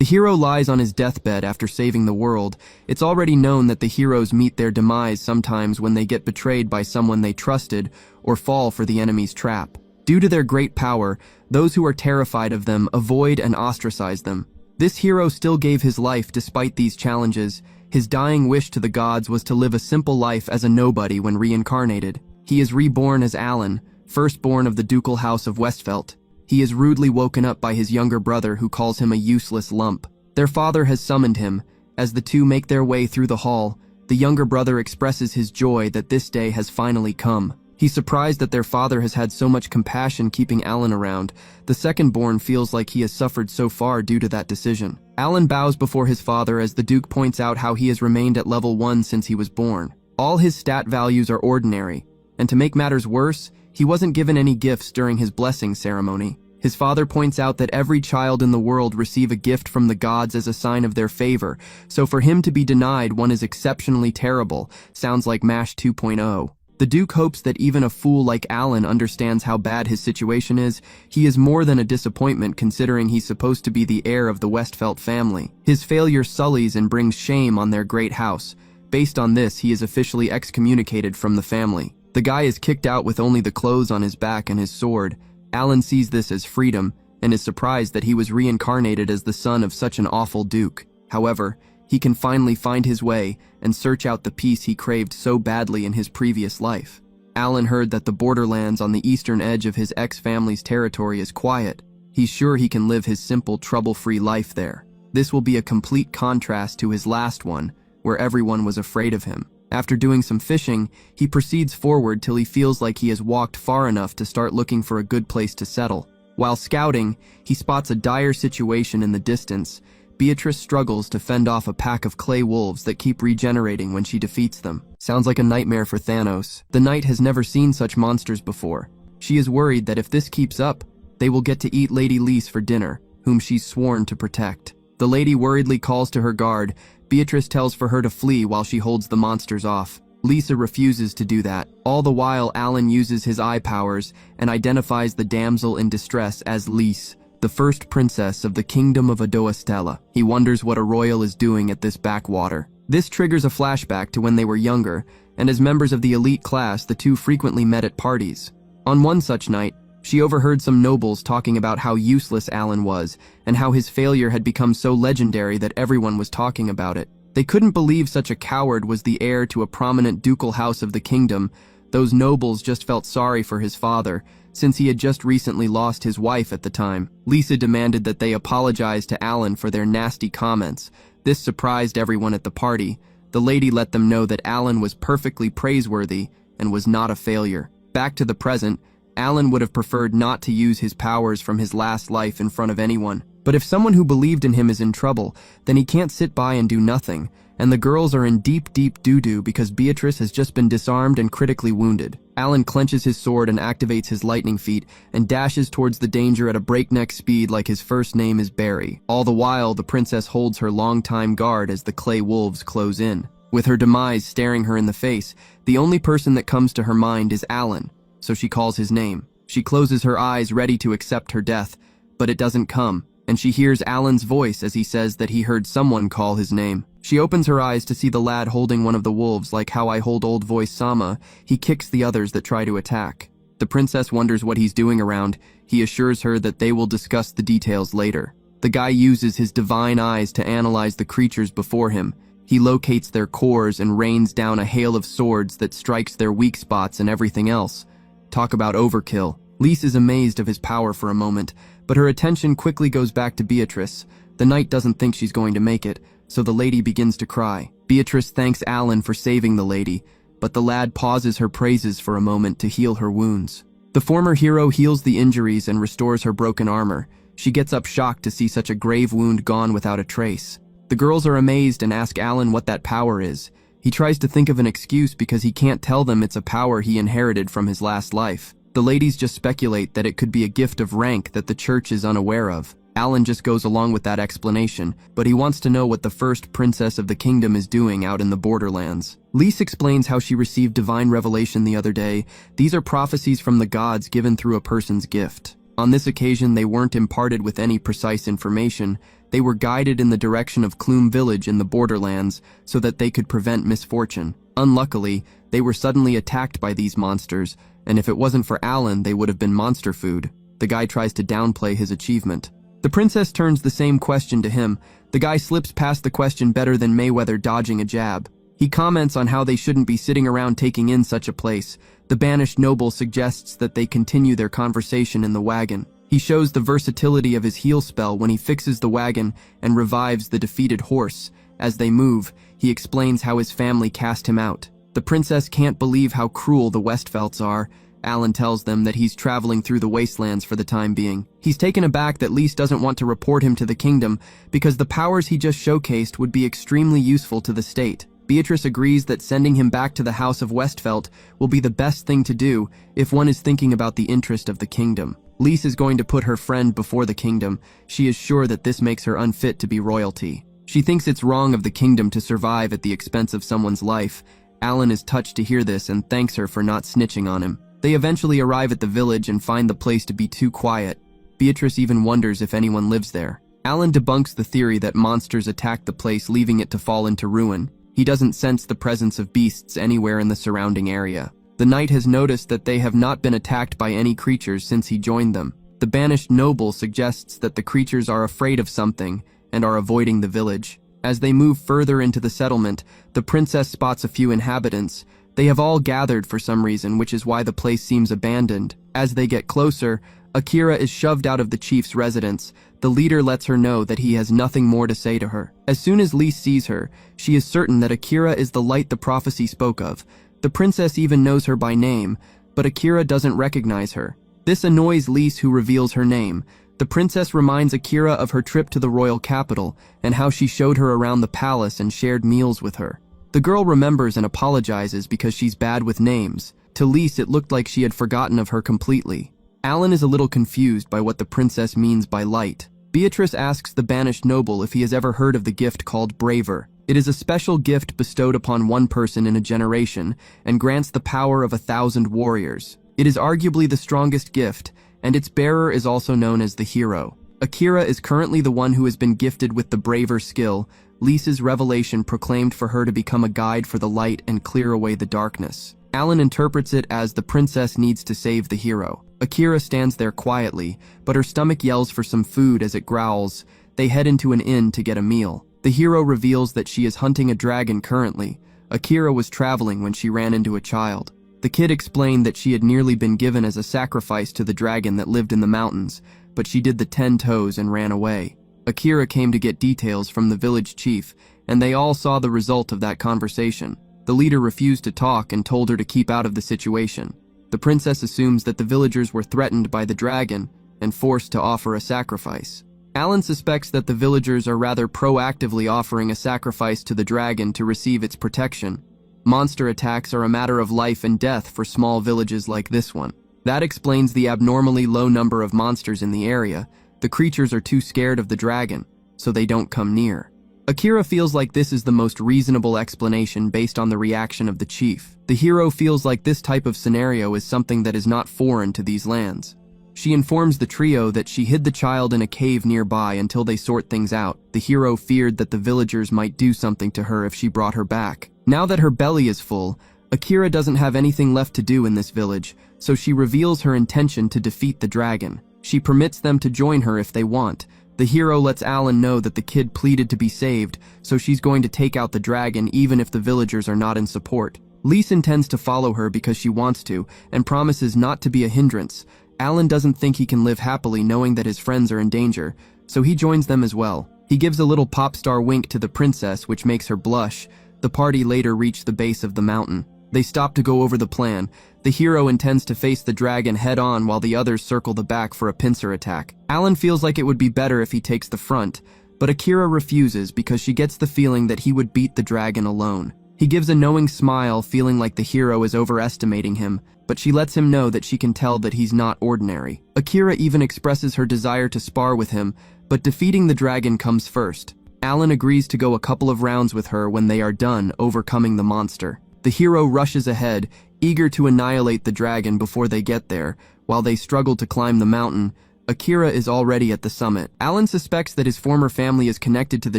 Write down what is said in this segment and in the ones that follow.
The hero lies on his deathbed after saving the world. It's already known that the heroes meet their demise sometimes when they get betrayed by someone they trusted or fall for the enemy's trap. Due to their great power, those who are terrified of them avoid and ostracize them. This hero still gave his life despite these challenges. His dying wish to the gods was to live a simple life as a nobody when reincarnated. He is reborn as Alan, firstborn of the ducal house of Westfelt. He is rudely woken up by his younger brother who calls him a useless lump. Their father has summoned him. As the two make their way through the hall, the younger brother expresses his joy that this day has finally come. He's surprised that their father has had so much compassion keeping Alan around. The second-born feels like he has suffered so far due to that decision. Alan bows before his father as the Duke points out how he has remained at level 1 since he was born. All his stat values are ordinary, and to make matters worse, he wasn't given any gifts during his blessing ceremony. His father points out that every child in the world receive a gift from the gods as a sign of their favor, so for him to be denied one is exceptionally terrible. Sounds like MASH 2.0. The Duke hopes that even a fool like Alan understands how bad his situation is. He is more than a disappointment considering he's supposed to be the heir of the Westfelt family. His failure sullies and brings shame on their great house. Based on this, he is officially excommunicated from the family. The guy is kicked out with only the clothes on his back and his sword. Alan sees this as freedom and is surprised that he was reincarnated as the son of such an awful duke. However, he can finally find his way and search out the peace he craved so badly in his previous life. Alan heard that the borderlands on the eastern edge of his ex-family's territory is quiet. He's sure he can live his simple, trouble-free life there. This will be a complete contrast to his last one, where everyone was afraid of him. After doing some fishing, he proceeds forward till he feels like he has walked far enough to start looking for a good place to settle. While scouting, he spots a dire situation in the distance. Beatrice struggles to fend off a pack of clay wolves that keep regenerating when she defeats them. Sounds like a nightmare for Thanos. The knight has never seen such monsters before. She is worried that if this keeps up, they will get to eat Lady Lys for dinner, whom she's sworn to protect. The lady worriedly calls to her guard. Beatrice tells for her to flee while she holds the monsters off. Lisa refuses to do that. All the while, Alan uses his eye powers and identifies the damsel in distress as Lys, the first princess of the kingdom of Adoastella. He wonders what a royal is doing at this backwater. This triggers a flashback to when they were younger, and as members of the elite class, the two frequently met at parties. On one such night, she overheard some nobles talking about how useless Alan was, and how his failure had become so legendary that everyone was talking about it. They couldn't believe such a coward was the heir to a prominent ducal house of the kingdom. Those nobles just felt sorry for his father, since he had just recently lost his wife at the time. Lisa demanded that they apologize to Alan for their nasty comments. This surprised everyone at the party. The lady let them know that Alan was perfectly praiseworthy and was not a failure. Back to the present, Alan would have preferred not to use his powers from his last life in front of anyone. But if someone who believed in him is in trouble, then he can't sit by and do nothing, and the girls are in deep doo-doo because Beatrice has just been disarmed and critically wounded. Alan clenches his sword and activates his lightning feet and dashes towards the danger at a breakneck speed like his first name is Barry. All the while, the princess holds her longtime guard as the clay wolves close in. With her demise staring her in the face, the only person that comes to her mind is Alan, so she calls his name. She closes her eyes ready to accept her death, but it doesn't come, and she hears Alan's voice as he says that he heard someone call his name. She opens her eyes to see the lad holding one of the wolves like how I hold old voice Sama. He kicks the others that try to attack. The princess wonders what he's doing around. He assures her that they will discuss the details later. The guy uses his divine eyes to analyze the creatures before him. He locates their cores and rains down a hail of swords that strikes their weak spots and everything else. Talk about overkill. Lys is amazed of his power for a moment, but her attention quickly goes back to Beatrice. The knight doesn't think she's going to make it, so the lady begins to cry. Beatrice thanks Alan for saving the lady, but the lad pauses her praises for a moment to heal her wounds. The former hero heals the injuries and restores her broken armor. She gets up shocked to see such a grave wound gone without a trace. The girls are amazed and ask Alan what that power is. He tries to think of an excuse because he can't tell them it's a power he inherited from his last life. The ladies just speculate that it could be a gift of rank that the church is unaware of. Alan just goes along with that explanation, but he wants to know what the first princess of the kingdom is doing out in the borderlands. Lys explains how she received divine revelation the other day. These are prophecies from the gods given through a person's gift. On this occasion, they weren't imparted with any precise information. They were guided in the direction of Clume Village in the borderlands so that they could prevent misfortune. Unluckily, they were suddenly attacked by these monsters, and if it wasn't for Alan, they would have been monster food. The guy tries to downplay his achievement. The princess turns the same question to him. The guy slips past the question better than Mayweather dodging a jab. He comments on how they shouldn't be sitting around taking in such a place. The banished noble suggests that they continue their conversation in the wagon. He shows the versatility of his heal spell when he fixes the wagon and revives the defeated horse. As they move, he explains how his family cast him out. The princess can't believe how cruel the Westfelds are. Alan tells them that he's traveling through the wastelands for the time being. He's taken aback that Lys doesn't want to report him to the kingdom because the powers he just showcased would be extremely useful to the state. Beatrice agrees that sending him back to the House of Westfeld will be the best thing to do if one is thinking about the interest of the kingdom. Lys is going to put her friend before the kingdom. She is sure that this makes her unfit to be royalty. She thinks it's wrong of the kingdom to survive at the expense of someone's life. Alan is touched to hear this and thanks her for not snitching on him. They eventually arrive at the village and find the place to be too quiet. Beatrice even wonders if anyone lives there. Alan debunks the theory that monsters attacked the place, leaving it to fall into ruin. He doesn't sense the presence of beasts anywhere in the surrounding area. The knight has noticed that they have not been attacked by any creatures since he joined them. The banished noble suggests that the creatures are afraid of something and are avoiding the village. As they move further into the settlement, the princess spots a few inhabitants. They have all gathered for some reason, which is why the place seems abandoned. As they get closer, Akira is shoved out of the chief's residence. The leader lets her know that he has nothing more to say to her. As soon as Lys sees her, she is certain that Akira is the light the prophecy spoke of. The princess even knows her by name, but Akira doesn't recognize her. This annoys Lys, who reveals her name. The princess reminds Akira of her trip to the royal capital and how she showed her around the palace and shared meals with her. The girl remembers and apologizes because she's bad with names. To Lys, it looked like she had forgotten of her completely. Alan is a little confused by what the princess means by light. Beatrice asks the banished noble if he has ever heard of the gift called Braver. It is a special gift bestowed upon one person in a generation and grants the power of 1,000 warriors. It is arguably the strongest gift, and its bearer is also known as the hero. Akira is currently the one who has been gifted with the Braver skill. Lys's revelation proclaimed for her to become a guide for the light and clear away the darkness. Alan interprets it as the princess needs to save the hero. Akira stands there quietly, but her stomach yells for some food as it growls. They head into an inn to get a meal. The hero reveals that she is hunting a dragon currently. Akira was traveling when she ran into a child. The kid explained that she had nearly been given as a sacrifice to the dragon that lived in the mountains, but she did the 10 toes and ran away. Akira came to get details from the village chief, and they all saw the result of that conversation. The leader refused to talk and told her to keep out of the situation. The princess assumes that the villagers were threatened by the dragon and forced to offer a sacrifice. Alan suspects that the villagers are rather proactively offering a sacrifice to the dragon to receive its protection. Monster attacks are a matter of life and death for small villages like this one. That explains the abnormally low number of monsters in the area. The creatures are too scared of the dragon, so they don't come near. Akira feels like this is the most reasonable explanation based on the reaction of the chief. The hero feels like this type of scenario is something that is not foreign to these lands. She informs the trio that she hid the child in a cave nearby until they sort things out. The hero feared that the villagers might do something to her if she brought her back. Now that her belly is full, Akira doesn't have anything left to do in this village, so she reveals her intention to defeat the dragon. She permits them to join her if they want. The hero lets Alan know that the kid pleaded to be saved, so she's going to take out the dragon even if the villagers are not in support. Lys intends to follow her because she wants to, and promises not to be a hindrance. Alan doesn't think he can live happily knowing that his friends are in danger, so he joins them as well. He gives a little pop star wink to the princess, which makes her blush. The party later reach the base of the mountain. They stop to go over the plan. The hero intends to face the dragon head-on while the others circle the back for a pincer attack. Alan feels like it would be better if he takes the front, but Akira refuses because she gets the feeling that he would beat the dragon alone. He gives a knowing smile, feeling like the hero is overestimating him, but she lets him know that she can tell that he's not ordinary. Akira even expresses her desire to spar with him, but defeating the dragon comes first. Alan agrees to go a couple of rounds with her when they are done overcoming the monster. The hero rushes ahead, eager to annihilate the dragon before they get there. While they struggle to climb the mountain, Akira is already at the summit. Alan suspects that his former family is connected to the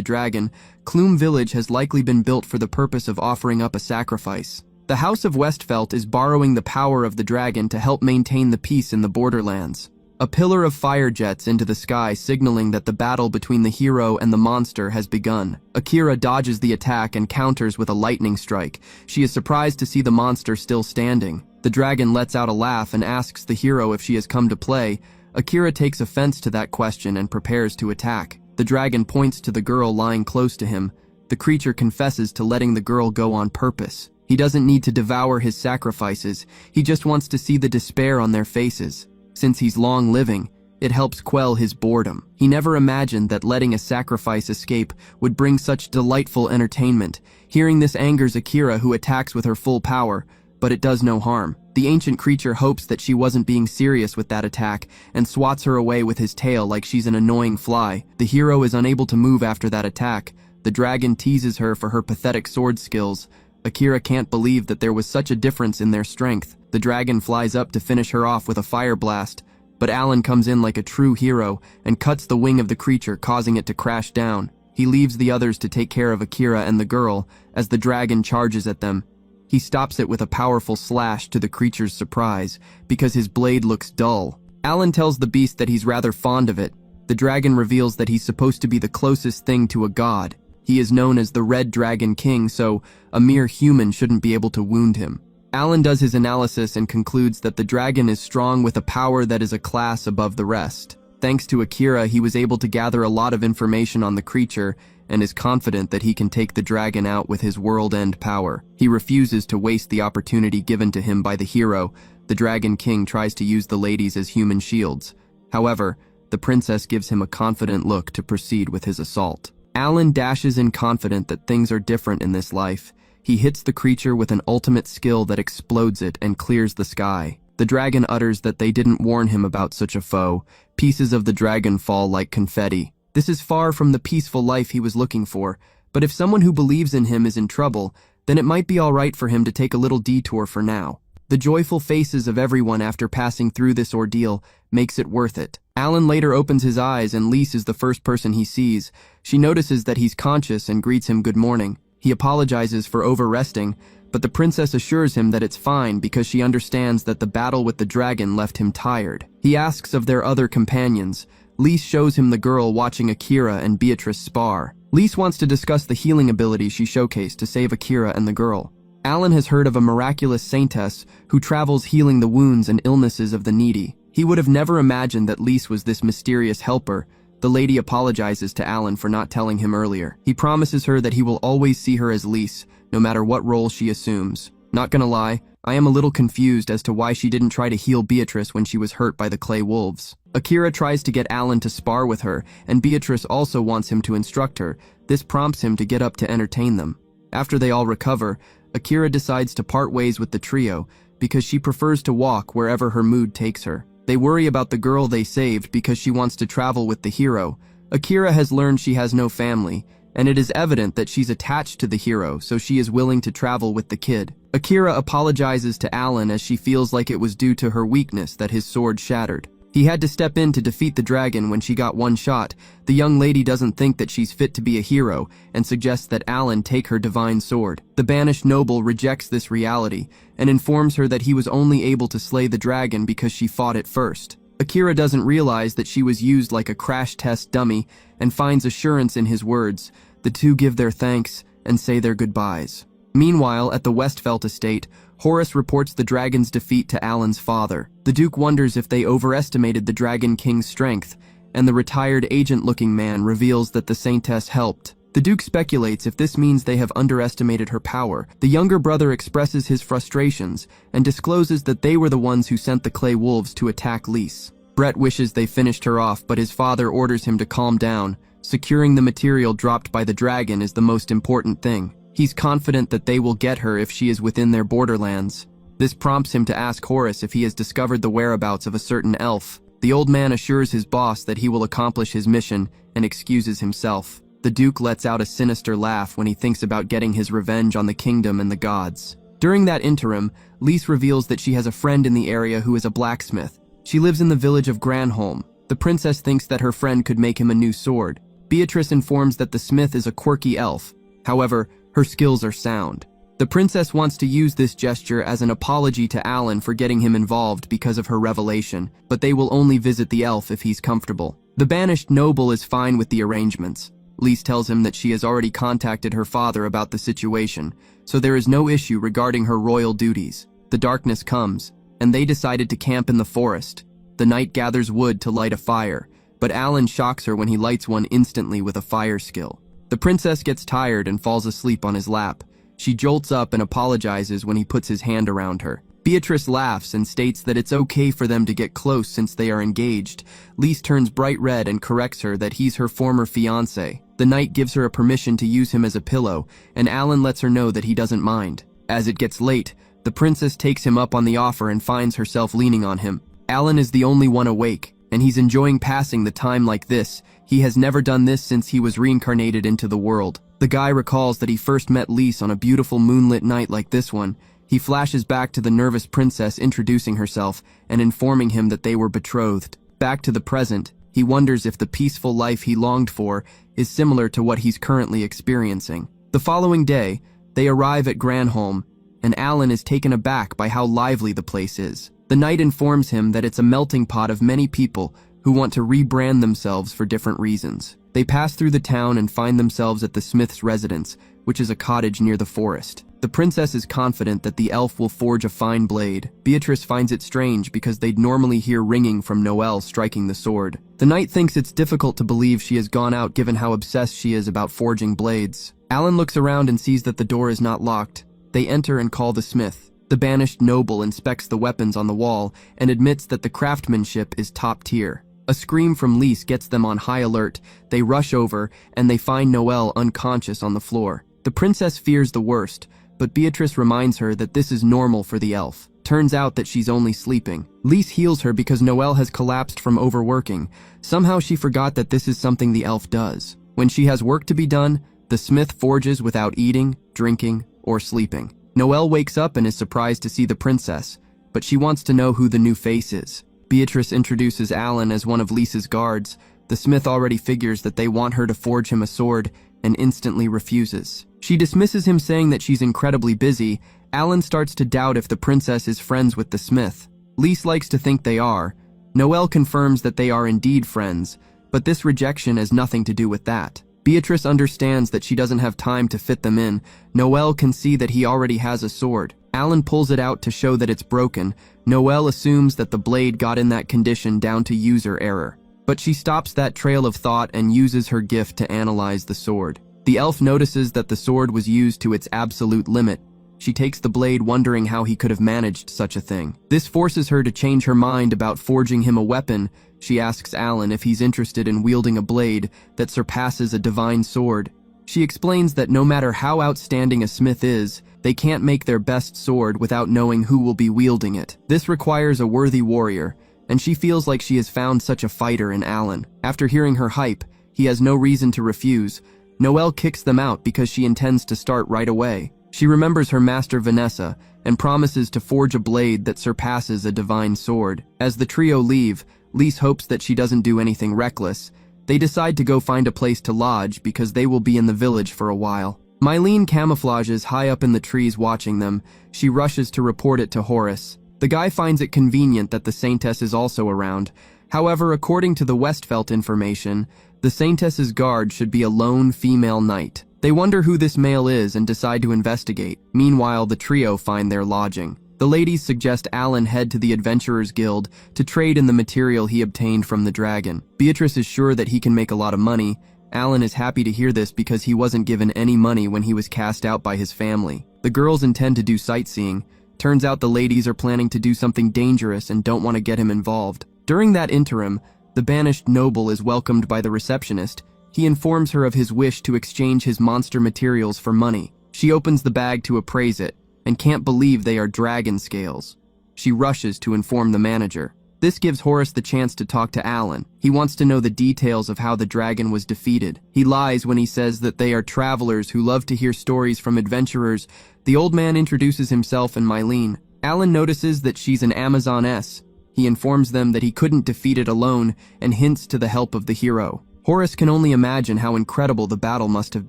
dragon. Clume Village has likely been built for the purpose of offering up a sacrifice. The House of Westfelt is borrowing the power of the dragon to help maintain the peace in the borderlands. A pillar of fire jets into the sky, signaling that the battle between the hero and the monster has begun. Akira dodges the attack and counters with a lightning strike. She is surprised to see the monster still standing. The dragon lets out a laugh and asks the hero if she has come to play. Akira takes offense to that question and prepares to attack. The dragon points to the girl lying close to him. The creature confesses to letting the girl go on purpose. He doesn't need to devour his sacrifices. He just wants to see the despair on their faces. Since he's long living, it helps quell his boredom. He never imagined that letting a sacrifice escape would bring such delightful entertainment. Hearing this angers Akira, who attacks with her full power, but it does no harm. The ancient creature hopes that she wasn't being serious with that attack and swats her away with his tail like she's an annoying fly. The hero is unable to move after that attack. The dragon teases her for her pathetic sword skills. Akira can't believe that there was such a difference in their strength. The dragon flies up to finish her off with a fire blast, but Alan comes in like a true hero and cuts the wing of the creature, causing it to crash down. He leaves the others to take care of Akira and the girl as the dragon charges at them. He stops it with a powerful slash, to the creature's surprise, because his blade looks dull. Alan tells the beast that he's rather fond of it. The dragon reveals that he's supposed to be the closest thing to a god. He is known as the Red Dragon King, so a mere human shouldn't be able to wound him. Alan does his analysis and concludes that the dragon is strong with a power that is a class above the rest. Thanks to Akira, he was able to gather a lot of information on the creature and is confident that he can take the dragon out with his world-end power. He refuses to waste the opportunity given to him by the hero. The Dragon King tries to use the ladies as human shields. However, the princess gives him a confident look to proceed with his assault. Alan dashes in, confident that things are different in this life. He hits the creature with an ultimate skill that explodes it and clears the sky. The dragon utters that they didn't warn him about such a foe. Pieces of the dragon fall like confetti. This is far from the peaceful life he was looking for, but if someone who believes in him is in trouble, then it might be all right for him to take a little detour for now. The joyful faces of everyone after passing through this ordeal makes it worth it. Alan later opens his eyes and Lise is the first person he sees. She notices that he's conscious and greets him good morning. He apologizes for over-resting, but the princess assures him that it's fine because she understands that the battle with the dragon left him tired. He asks of their other companions. Lise shows him the girl watching Akira and Beatrice spar. Lise wants to discuss the healing ability she showcased to save Akira and the girl. Alan has heard of a miraculous saintess who travels healing the wounds and illnesses of the needy. He would have never imagined that Lise was this mysterious helper. The lady apologizes to Alan for not telling him earlier. He promises her that he will always see her as Lise, no matter what role she assumes. Not gonna lie, I am a little confused as to why she didn't try to heal Beatrice when she was hurt by the clay wolves. Akira tries to get Alan to spar with her, and Beatrice also wants him to instruct her. This prompts him to get up to entertain them. After they all recover, Akira decides to part ways with the trio because she prefers to walk wherever her mood takes her. They worry about the girl they saved because she wants to travel with the hero. Akira has learned she has no family, and it is evident that she's attached to the hero, so she is willing to travel with the kid. Akira apologizes to Alan as she feels like it was due to her weakness that his sword shattered. He had to step in to defeat the dragon when she got one shot. The young lady doesn't think that she's fit to be a hero and suggests that Alan take her divine sword. The banished noble rejects this reality and informs her that he was only able to slay the dragon because she fought it first. Akira doesn't realize that she was used like a crash test dummy and finds assurance in his words. The two give their thanks and say their goodbyes. Meanwhile, at the Westfelt estate, Horace reports the dragon's defeat to Alan's father. The Duke wonders if they overestimated the Dragon King's strength, and the retired agent-looking man reveals that the Saintess helped. The Duke speculates if this means they have underestimated her power. The younger brother expresses his frustrations and discloses that they were the ones who sent the clay wolves to attack Lise. Brett wishes they finished her off, but his father orders him to calm down. Securing the material dropped by the dragon is the most important thing. He's confident that they will get her if she is within their borderlands. This prompts him to ask Horace if he has discovered the whereabouts of a certain elf. The old man assures his boss that he will accomplish his mission and excuses himself. The Duke lets out a sinister laugh when he thinks about getting his revenge on the kingdom and the gods. During that interim, Lise reveals that she has a friend in the area who is a blacksmith. She lives in the village of Granholm. The princess thinks that her friend could make him a new sword. Beatrice informs that the smith is a quirky elf. However, her skills are sound. The princess wants to use this gesture as an apology to Alan for getting him involved because of her revelation, but they will only visit the elf if he's comfortable. The banished noble is fine with the arrangements. Lise tells him that she has already contacted her father about the situation, so there is no issue regarding her royal duties. The darkness comes, and they decided to camp in the forest. The knight gathers wood to light a fire, but Alan shocks her when he lights one instantly with a fire skill. The princess gets tired and falls asleep on his lap. She jolts up and apologizes when he puts his hand around her. Beatrice laughs and states that it's okay for them to get close since they are engaged. Lise turns bright red and corrects her that he's her former fiancé. The knight gives her a permission to use him as a pillow, and Alan lets her know that he doesn't mind. As it gets late, the princess takes him up on the offer and finds herself leaning on him. Alan is the only one awake, and he's enjoying passing the time like this. He has never done this since he was reincarnated into the world. The guy recalls that he first met Lise on a beautiful moonlit night like this one. He flashes back to the nervous princess introducing herself and informing him that they were betrothed. Back to the present, he wonders if the peaceful life he longed for is similar to what he's currently experiencing. The following day, they arrive at Granholm, and Alan is taken aback by how lively the place is. The knight informs him that it's a melting pot of many people who want to rebrand themselves for different reasons. They pass through the town and find themselves at the smith's residence, which is a cottage near the forest. The princess is confident that the elf will forge a fine blade. Beatrice finds it strange because they'd normally hear ringing from Noelle striking the sword. The knight thinks it's difficult to believe she has gone out given how obsessed she is about forging blades. Alan looks around and sees that the door is not locked. They enter and call the smith. The banished noble inspects the weapons on the wall and admits that the craftsmanship is top tier. A scream from Lise gets them on high alert. They rush over and they find Noelle unconscious on the floor. The princess fears the worst, but Beatrice reminds her that this is normal for the elf. Turns out that she's only sleeping. Lise heals her because Noelle has collapsed from overworking. Somehow she forgot that this is something the elf does. When she has work to be done, the smith forges without eating, drinking, or sleeping. Noelle wakes up and is surprised to see the princess, but she wants to know who the new face is. Beatrice introduces Alan as one of Lisa's guards. The smith already figures that they want her to forge him a sword and instantly refuses. She dismisses him saying that she's incredibly busy. Alan starts to doubt if the princess is friends with the smith. Lise likes to think they are. Noelle confirms that they are indeed friends, but this rejection has nothing to do with that. Beatrice understands that she doesn't have time to fit them in. Noelle can see that he already has a sword. Alan pulls it out to show that it's broken. Noelle assumes that the blade got in that condition down to user error. But she stops that trail of thought and uses her gift to analyze the sword. The elf notices that the sword was used to its absolute limit. She takes the blade wondering how he could have managed such a thing. This forces her to change her mind about forging him a weapon. She asks Alan if he's interested in wielding a blade that surpasses a divine sword. She explains that no matter how outstanding a smith is, they can't make their best sword without knowing who will be wielding it. This requires a worthy warrior, and she feels like she has found such a fighter in Alan. After hearing her hype, he has no reason to refuse. Noelle kicks them out because she intends to start right away. She remembers her master Vanessa and promises to forge a blade that surpasses a divine sword. As the trio leave, Lise hopes that she doesn't do anything reckless. They decide to go find a place to lodge because they will be in the village for a while. Mylene camouflages high up in the trees watching them. She rushes to report it to Horace. The guy finds it convenient that the Saintess is also around. However, according to the Westfelt information, the Saintess's guard should be a lone female knight. They wonder who this male is and decide to investigate. Meanwhile, the trio find their lodging. The ladies suggest Alan head to the Adventurers Guild to trade in the material he obtained from the dragon. Beatrice is sure that he can make a lot of money. Alan is happy to hear this because he wasn't given any money when he was cast out by his family. The girls intend to do sightseeing. Turns out the ladies are planning to do something dangerous and don't want to get him involved. During that interim, the banished noble is welcomed by the receptionist. He informs her of his wish to exchange his monster materials for money. She opens the bag to appraise it and can't believe they are dragon scales. She rushes to inform the manager. This gives Horace the chance to talk to Alan. He wants to know the details of how the dragon was defeated. He lies when he says that they are travelers who love to hear stories from adventurers. The old man introduces himself and Mylene. Alan notices that she's an Amazoness. He He informs them that he couldn't defeat it alone and hints to the help of the hero. Horace can only imagine how incredible the battle must have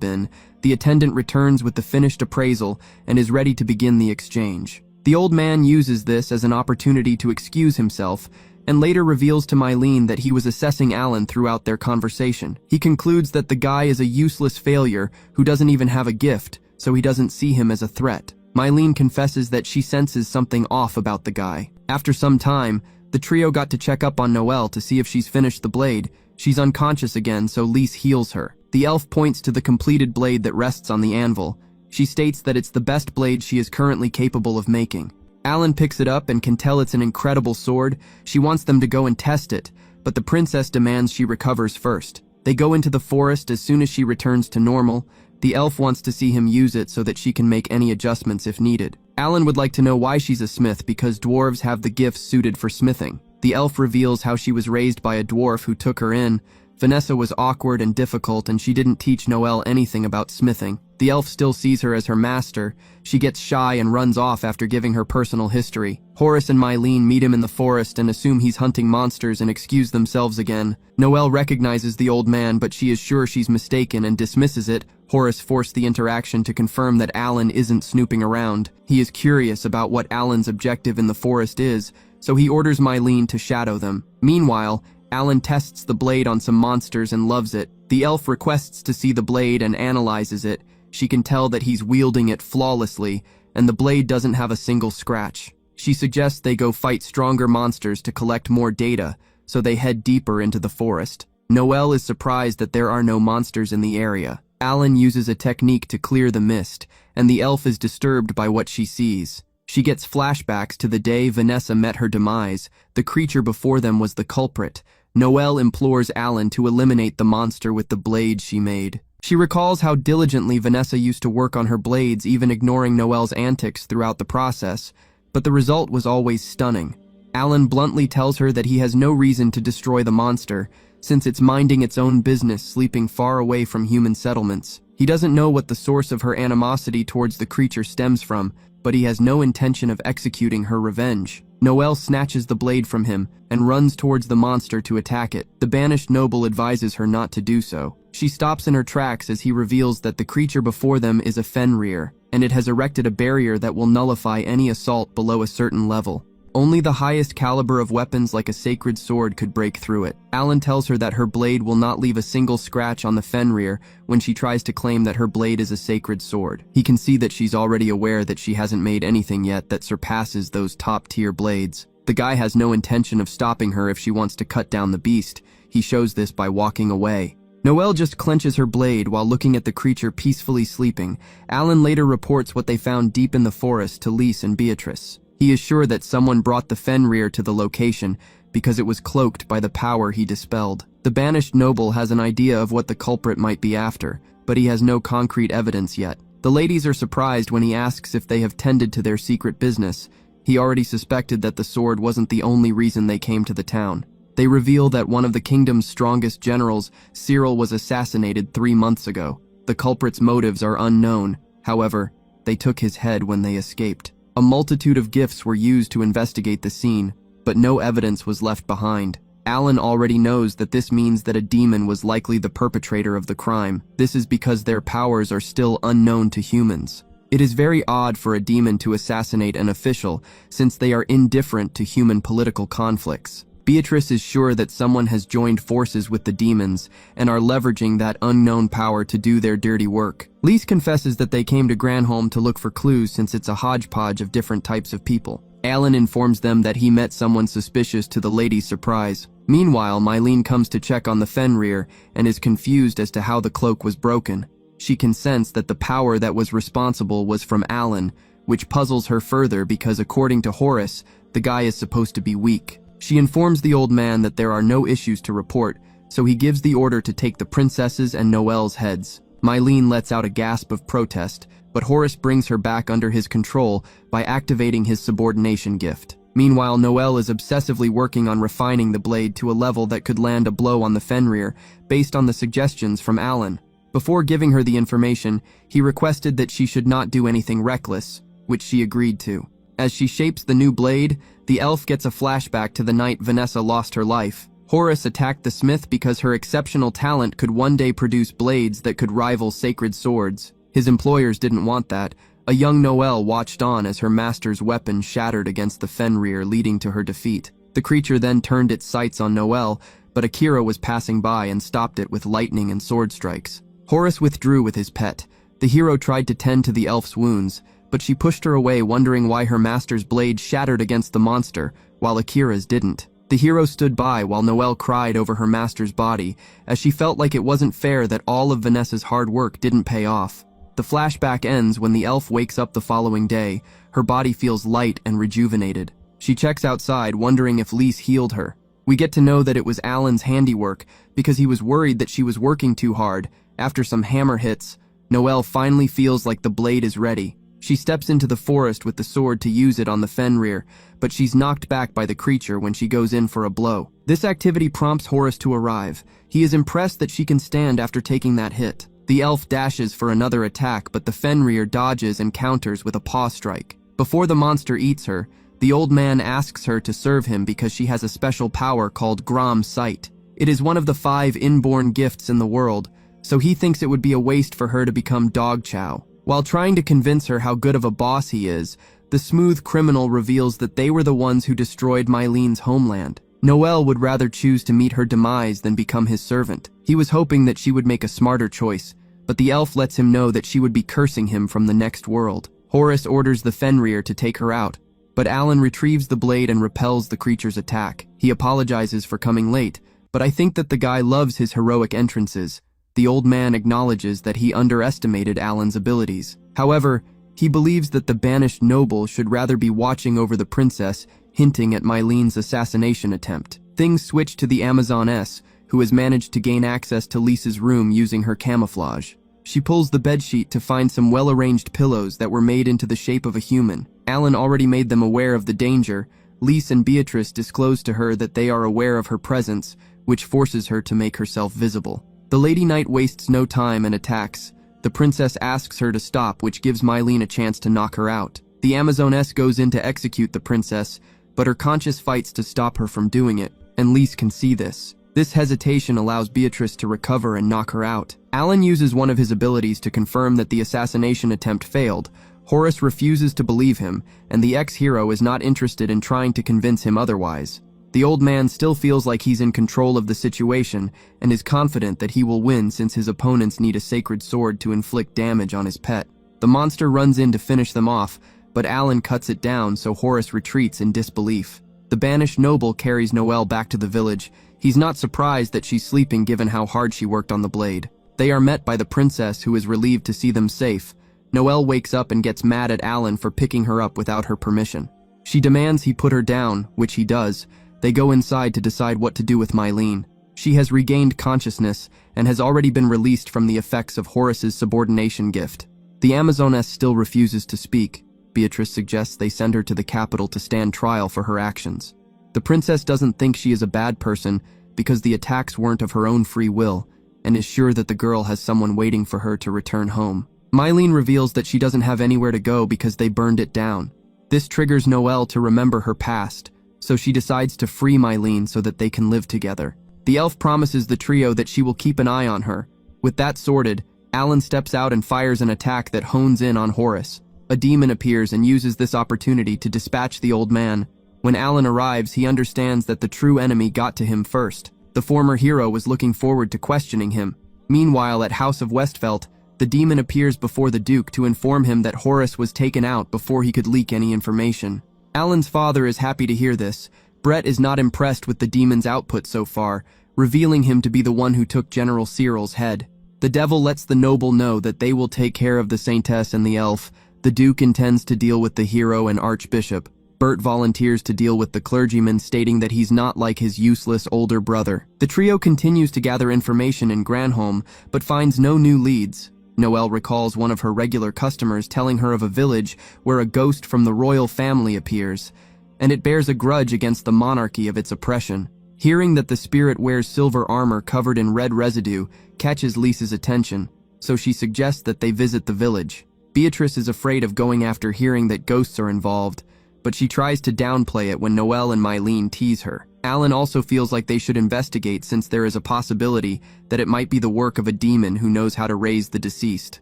been. The attendant returns with the finished appraisal and is ready to begin the exchange. The old man uses this as an opportunity to excuse himself and later reveals to Mylene that he was assessing Alan throughout their conversation. He concludes that the guy is a useless failure who doesn't even have a gift, so he doesn't see him as a threat. Mylene confesses that she senses something off about the guy. After some time, the trio got to check up on Noelle to see if she's finished the blade. She's unconscious again, so Lise heals her. The elf points to the completed blade that rests on the anvil. She states that it's the best blade she is currently capable of making. Alan picks it up and can tell it's an incredible sword. She wants them to go and test it, but the princess demands she recovers first. They go into the forest as soon as she returns to normal. The elf wants to see him use it so that she can make any adjustments if needed. Alan would like to know why she's a smith because dwarves have the gifts suited for smithing. The elf reveals how she was raised by a dwarf who took her in. Vanessa was awkward and difficult and she didn't teach Noelle anything about smithing. The elf still sees her as her master. She gets shy and runs off after giving her personal history. Horace and Mylene meet him in the forest and assume he's hunting monsters and excuse themselves again. Noelle recognizes the old man, but she is sure she's mistaken and dismisses it. Horace forced the interaction to confirm that Alan isn't snooping around. He is curious about what Alan's objective in the forest is, so he orders Mylene to shadow them. Meanwhile, Alan tests the blade on some monsters and loves it. The elf requests to see the blade and analyzes it. She can tell that he's wielding it flawlessly, and the blade doesn't have a single scratch. She suggests they go fight stronger monsters to collect more data, so they head deeper into the forest. Noelle is surprised that there are no monsters in the area. Alan uses a technique to clear the mist, and the elf is disturbed by what she sees. She gets flashbacks to the day Vanessa met her demise. The creature before them was the culprit. Noelle implores Alan to eliminate the monster with the blade she made. She recalls how diligently Vanessa used to work on her blades, even ignoring Noelle's antics throughout the process, but the result was always stunning. Alan bluntly tells her that he has no reason to destroy the monster, since it's minding its own business, sleeping far away from human settlements. He doesn't know what the source of her animosity towards the creature stems from, but he has no intention of executing her revenge. Noelle snatches the blade from him and runs towards the monster to attack it. The banished noble advises her not to do so. She stops in her tracks as he reveals that the creature before them is a Fenrir, and it has erected a barrier that will nullify any assault below a certain level. Only the highest caliber of weapons like a sacred sword could break through it. Alan tells her that her blade will not leave a single scratch on the Fenrir when she tries to claim that her blade is a sacred sword. He can see that she's already aware that she hasn't made anything yet that surpasses those top-tier blades. The guy has no intention of stopping her if she wants to cut down the beast. He shows this by walking away. Noelle just clenches her blade while looking at the creature peacefully sleeping. Alan later reports what they found deep in the forest to Lise and Beatrice. He is sure that someone brought the Fenrir to the location because it was cloaked by the power he dispelled. The banished noble has an idea of what the culprit might be after, but he has no concrete evidence yet. The ladies are surprised when he asks if they have tended to their secret business. He already suspected that the sword wasn't the only reason they came to the town. They reveal that one of the kingdom's strongest generals, Cyril, was assassinated 3 months ago. The culprit's motives are unknown. However, they took his head when they escaped. A multitude of gifts were used to investigate the scene, but no evidence was left behind. Alan already knows that this means that a demon was likely the perpetrator of the crime. This is because their powers are still unknown to humans. It is very odd for a demon to assassinate an official, since they are indifferent to human political conflicts. Beatrice is sure that someone has joined forces with the demons and are leveraging that unknown power to do their dirty work. Lise confesses that they came to Granholm to look for clues since it's a hodgepodge of different types of people. Alan informs them that he met someone suspicious to the ladies' surprise. Meanwhile, Mylene comes to check on the Fenrir and is confused as to how the cloak was broken. She can sense that the power that was responsible was from Alan, which puzzles her further because according to Horace, the guy is supposed to be weak. She informs the old man that there are no issues to report, so he gives the order to take the princesses and Noelle's heads. Mylene lets out a gasp of protest, but Horace brings her back under his control by activating his subordination gift. Meanwhile, Noelle is obsessively working on refining the blade to a level that could land a blow on the Fenrir, based on the suggestions from Alan. Before giving her the information, he requested that she should not do anything reckless, which she agreed to. As she shapes the new blade, the elf gets a flashback to the night Vanessa lost her life. Horace attacked the smith because her exceptional talent could one day produce blades that could rival sacred swords. His employers didn't want that. A young Noelle watched on as her master's weapon shattered against the Fenrir, leading to her defeat. The creature then turned its sights on Noelle, but Akira was passing by and stopped it with lightning and sword strikes. Horace withdrew with his pet. The hero tried to tend to the elf's wounds, but she pushed her away, wondering why her master's blade shattered against the monster, while Akira's didn't. The hero stood by while Noelle cried over her master's body, as she felt like it wasn't fair that all of Vanessa's hard work didn't pay off. The flashback ends when the elf wakes up the following day. Her body feels light and rejuvenated. She checks outside, wondering if Lise healed her. We get to know that it was Alan's handiwork, because he was worried that she was working too hard. After some hammer hits, Noelle finally feels like the blade is ready. She steps into the forest with the sword to use it on the Fenrir, but she's knocked back by the creature when she goes in for a blow. This activity prompts Horace to arrive. He is impressed that she can stand after taking that hit. The elf dashes for another attack, but the Fenrir dodges and counters with a paw strike. Before the monster eats her, the old man asks her to serve him because she has a special power called Grom Sight. It is one of the 5 inborn gifts in the world, so he thinks it would be a waste for her to become dog chow. While trying to convince her how good of a boss he is, the smooth criminal reveals that they were the ones who destroyed Mylene's homeland. Noelle would rather choose to meet her demise than become his servant. He was hoping that she would make a smarter choice, but the elf lets him know that she would be cursing him from the next world. Horace orders the Fenrir to take her out, but Alan retrieves the blade and repels the creature's attack. He apologizes for coming late, but I think that the guy loves his heroic entrances. The old man acknowledges that he underestimated Alan's abilities. However, he believes that the banished noble should rather be watching over the princess, hinting at Mylene's assassination attempt. Things switch to the Amazoness, who has managed to gain access to Lisa's room using her camouflage. She pulls the bedsheet to find some well-arranged pillows that were made into the shape of a human. Alan already made them aware of the danger. Lise and Beatrice disclose to her that they are aware of her presence, which forces her to make herself visible. The Lady Knight wastes no time and attacks. The princess asks her to stop, which gives Mylene a chance to knock her out. The Amazoness goes in to execute the princess, but her conscience fights to stop her from doing it, and Lise can see this. This hesitation allows Beatrice to recover and knock her out. Alan uses one of his abilities to confirm that the assassination attempt failed. Horace refuses to believe him, and the ex-hero is not interested in trying to convince him otherwise. The old man still feels like he's in control of the situation and is confident that he will win since his opponents need a sacred sword to inflict damage on his pet. The monster runs in to finish them off, but Alan cuts it down, so Horace retreats in disbelief. The banished noble carries Noelle back to the village. He's not surprised that she's sleeping given how hard she worked on the blade. They are met by the princess, who is relieved to see them safe. Noelle wakes up and gets mad at Alan for picking her up without her permission. She demands he put her down, which he does. They go inside to decide what to do with Mylene. She has regained consciousness and has already been released from the effects of Horace's subordination gift. The Amazoness still refuses to speak. Beatrice suggests they send her to the capital to stand trial for her actions. The princess doesn't think she is a bad person because the attacks weren't of her own free will, and is sure that the girl has someone waiting for her to return home. Mylene reveals that she doesn't have anywhere to go because they burned it down. This triggers Noelle to remember her past, so she decides to free Mylene so that they can live together. The elf promises the trio that she will keep an eye on her. With that sorted, Alan steps out and fires an attack that hones in on Horace. A demon appears and uses this opportunity to dispatch the old man. When Alan arrives, he understands that the true enemy got to him first. The former hero was looking forward to questioning him. Meanwhile, at House of Westfelt, the demon appears before the Duke to inform him that Horace was taken out before he could leak any information. Alan's father is happy to hear this. Brett is not impressed with the demon's output so far, revealing him to be the one who took General Cyril's head. The devil lets the noble know that they will take care of the saintess and the elf. The Duke intends to deal with the hero and archbishop. Bert volunteers to deal with the clergyman, stating that he's not like his useless older brother. The trio continues to gather information in Granholm, but finds no new leads. Noelle recalls one of her regular customers telling her of a village where a ghost from the royal family appears, and it bears a grudge against the monarchy of its oppression. Hearing that the spirit wears silver armor covered in red residue catches Lisa's attention, so she suggests that they visit the village. Beatrice is afraid of going after hearing that ghosts are involved, but she tries to downplay it when Noelle and Mylene tease her. Alan also feels like they should investigate since there is a possibility that it might be the work of a demon who knows how to raise the deceased.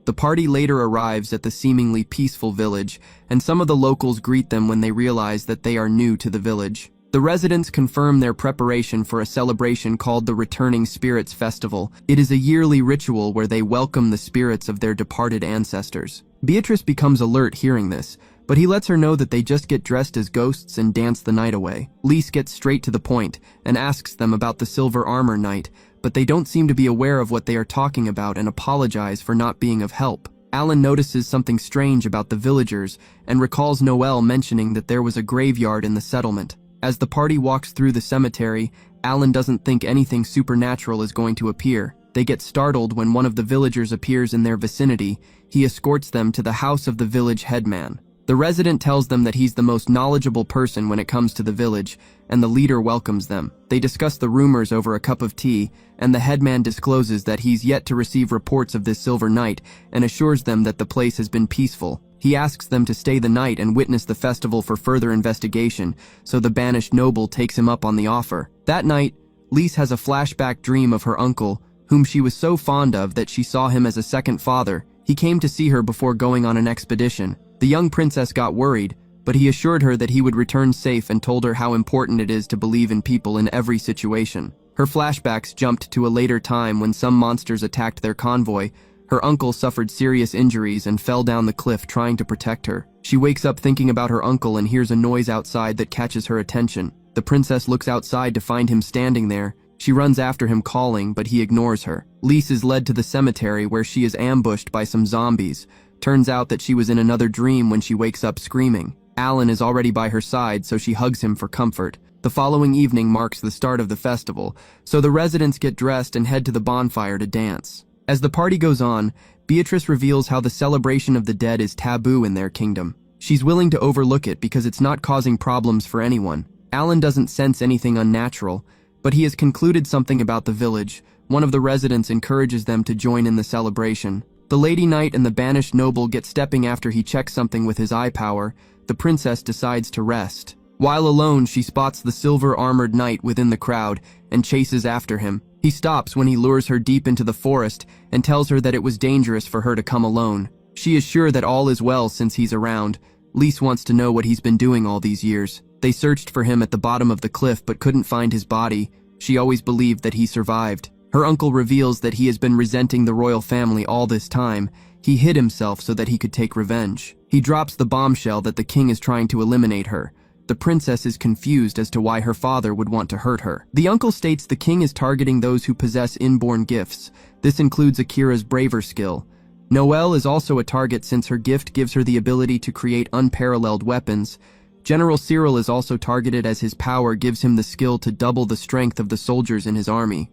The party later arrives at the seemingly peaceful village, and some of the locals greet them when they realize that they are new to the village. The residents confirm their preparation for a celebration called the Returning Spirits Festival. It is a yearly ritual where they welcome the spirits of their departed ancestors. Beatrice becomes alert hearing this, but he lets her know that they just get dressed as ghosts and dance the night away. Lise gets straight to the point and asks them about the Silver Armor Night, but they don't seem to be aware of what they are talking about and apologize for not being of help. Alan notices something strange about the villagers and recalls Noelle mentioning that there was a graveyard in the settlement. As the party walks through the cemetery, Alan doesn't think anything supernatural is going to appear. They get startled when one of the villagers appears in their vicinity. He escorts them to the house of the village headman. The resident tells them that he's the most knowledgeable person when it comes to the village, and the leader welcomes them. They discuss the rumors over a cup of tea, and the headman discloses that he's yet to receive reports of this silver night and assures them that the place has been peaceful. He asks them to stay the night and witness the festival for further investigation, so the banished noble takes him up on the offer. That night, Lise has a flashback dream of her uncle, whom she was so fond of that she saw him as a second father. He came to see her before going on an expedition. The young princess got worried, but he assured her that he would return safe and told her how important it is to believe in people in every situation. Her flashbacks jumped to a later time when some monsters attacked their convoy. Her uncle suffered serious injuries and fell down the cliff trying to protect her. She wakes up thinking about her uncle and hears a noise outside that catches her attention. The princess looks outside to find him standing there. She runs after him calling, but he ignores her. Lise is led to the cemetery where she is ambushed by some zombies. Turns out that she was in another dream when she wakes up screaming. Alan is already by her side, so she hugs him for comfort. The following evening marks the start of the festival, so the residents get dressed and head to the bonfire to dance. As the party goes on, Beatrice reveals how the celebration of the dead is taboo in their kingdom. She's willing to overlook it because it's not causing problems for anyone. Alan doesn't sense anything unnatural, but he has concluded something about the village. One of the residents encourages them to join in the celebration. The Lady Knight and the banished noble get stepping after he checks something with his eye power. The princess decides to rest. While alone, she spots the silver-armored knight within the crowd and chases after him. He stops when he lures her deep into the forest and tells her that it was dangerous for her to come alone. She is sure that all is well since he's around. Lise wants to know what he's been doing all these years. They searched for him at the bottom of the cliff but couldn't find his body. She always believed that he survived. Her uncle reveals that he has been resenting the royal family all this time. He hid himself so that he could take revenge. He drops the bombshell that the king is trying to eliminate her. The princess is confused as to why her father would want to hurt her. The uncle states the king is targeting those who possess inborn gifts. This includes Akira's braver skill. Noelle is also a target since her gift gives her the ability to create unparalleled weapons. General Cyril is also targeted as his power gives him the skill to double the strength of the soldiers in his army.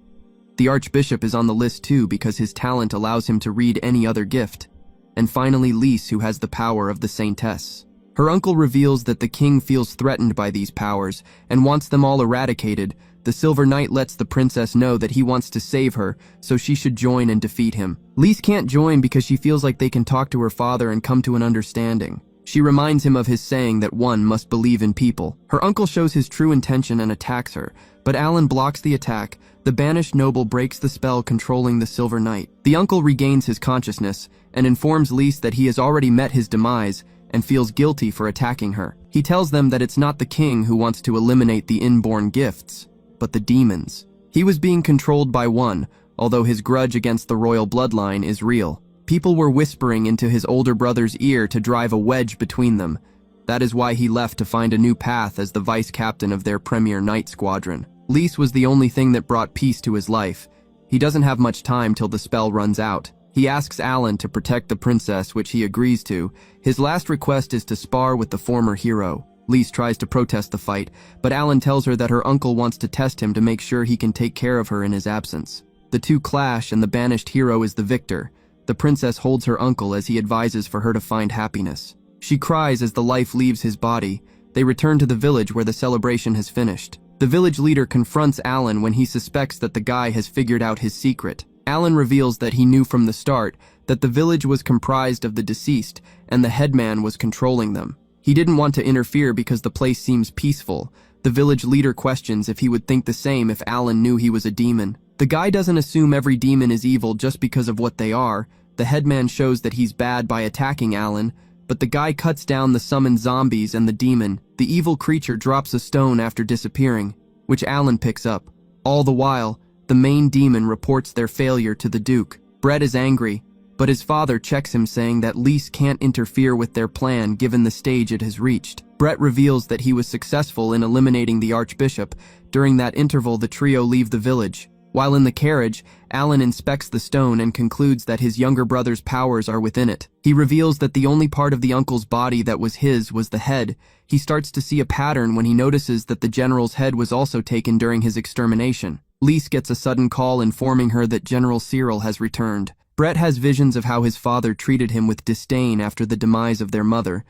The archbishop is on the list too because his talent allows him to read any other gift. And finally Lise, who has the power of the saintess. Her uncle reveals that the king feels threatened by these powers and wants them all eradicated. The Silver Knight lets the princess know that he wants to save her, so she should join and defeat him. Lise can't join because she feels like they can talk to her father and come to an understanding. She reminds him of his saying that one must believe in people. Her uncle shows his true intention and attacks her, but Alan blocks the attack. The banished noble breaks the spell controlling the Silver Knight. The uncle regains his consciousness and informs Lise that he has already met his demise and feels guilty for attacking her. He tells them that it's not the king who wants to eliminate the inborn gifts, but the demons. He was being controlled by one, although his grudge against the royal bloodline is real. People were whispering into his older brother's ear to drive a wedge between them. That is why he left to find a new path as the vice captain of their premier knight squadron. Lise was the only thing that brought peace to his life. He doesn't have much time till the spell runs out. He asks Alan to protect the princess, which he agrees to. His last request is to spar with the former hero. Lise tries to protest the fight, but Alan tells her that her uncle wants to test him to make sure he can take care of her in his absence. The two clash and the banished hero is the victor. The princess holds her uncle as he advises for her to find happiness. She cries as the life leaves his body. They return to the village where the celebration has finished. The village leader confronts Alan when he suspects that the guy has figured out his secret. Alan reveals that he knew from the start that the village was comprised of the deceased and the headman was controlling them. He didn't want to interfere because the place seems peaceful. The village leader questions if he would think the same if Alan knew he was a demon. The guy doesn't assume every demon is evil just because of what they are. The headman shows that he's bad by attacking Alan, but the guy cuts down the summoned zombies and the demon. The evil creature drops a stone after disappearing, which Alan picks up. All the while, the main demon reports their failure to the Duke. Brett is angry, but his father checks him, saying that Lise can't interfere with their plan given the stage it has reached. Brett reveals that he was successful in eliminating the Archbishop. During that interval, the trio leave the village. While in the carriage, Alan inspects the stone and concludes that his younger brother's powers are within it. He reveals that the only part of the uncle's body that was his was the head. He starts to see a pattern when he notices that the general's head was also taken during his extermination. Lise gets a sudden call informing her that General Cyril has returned. Brett has visions of how his father treated him with disdain after the demise of their mother,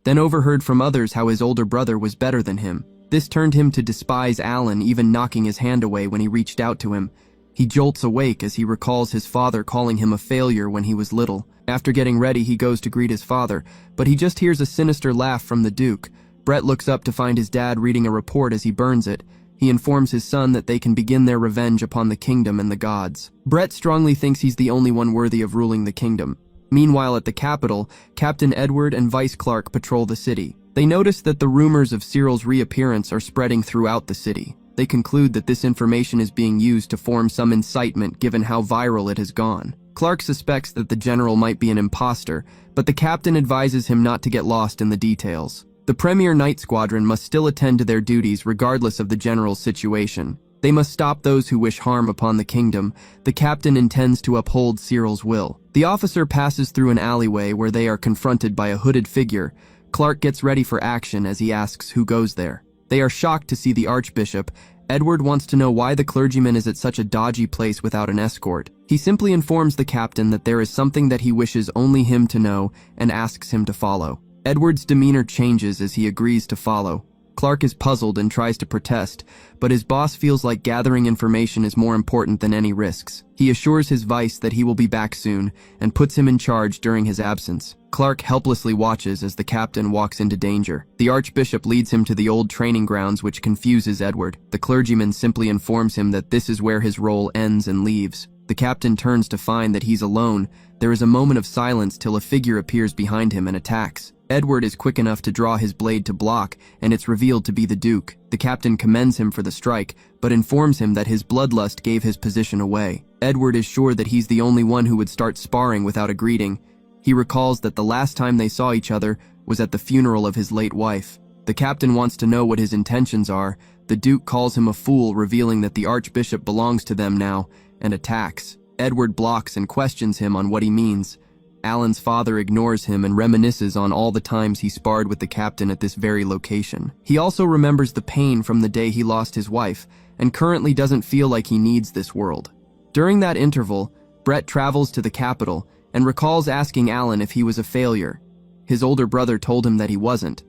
then overheard from others how his older brother was better than him. This turned him to despise Alan, even knocking his hand away when he reached out to him. He jolts awake as he recalls his father calling him a failure when he was little. After getting ready, he goes to greet his father, but he just hears a sinister laugh from the Duke. Brett looks up to find his dad reading a report as he burns it. He informs his son that they can begin their revenge upon the kingdom and the gods. Brett strongly thinks he's the only one worthy of ruling the kingdom. Meanwhile, at the capital, Captain Edward and Vice Clark patrol the city. They notice that the rumors of Cyril's reappearance are spreading throughout the city. They conclude that this information is being used to form some incitement given how viral it has gone. Clark suspects that the general might be an imposter, but the captain advises him not to get lost in the details. The Premier Night Squadron must still attend to their duties regardless of the general's situation. They must stop those who wish harm upon the kingdom. The captain intends to uphold Cyril's will. The officer passes through an alleyway where they are confronted by a hooded figure. Clark gets ready for action as he asks who goes there. They are shocked to see the Archbishop. Edward wants to know why the clergyman is at such a dodgy place without an escort. He simply informs the captain that there is something that he wishes only him to know and asks him to follow. Edward's demeanor changes as he agrees to follow. Clark is puzzled and tries to protest, but his boss feels like gathering information is more important than any risks. He assures his vice that he will be back soon and puts him in charge during his absence. Clark helplessly watches as the captain walks into danger. The Archbishop leads him to the old training grounds, which confuses Edward. The clergyman simply informs him that this is where his role ends and leaves. The captain turns to find that he's alone. There is a moment of silence till a figure appears behind him and attacks. Edward is quick enough to draw his blade to block, and it's revealed to be the Duke. The captain commends him for the strike, but informs him that his bloodlust gave his position away. Edward is sure that he's the only one who would start sparring without a greeting. He recalls that the last time they saw each other was at the funeral of his late wife. The captain wants to know what his intentions are. The Duke calls him a fool, revealing that the Archbishop belongs to them now, and attacks. Edward blocks and questions him on what he means. Alan's father ignores him and reminisces on all the times he sparred with the captain at this very location. He also remembers the pain from the day he lost his wife, and currently doesn't feel like he needs this world. During that interval, Brett travels to the capital and recalls asking Alan if he was a failure. His older brother told him that he wasn't,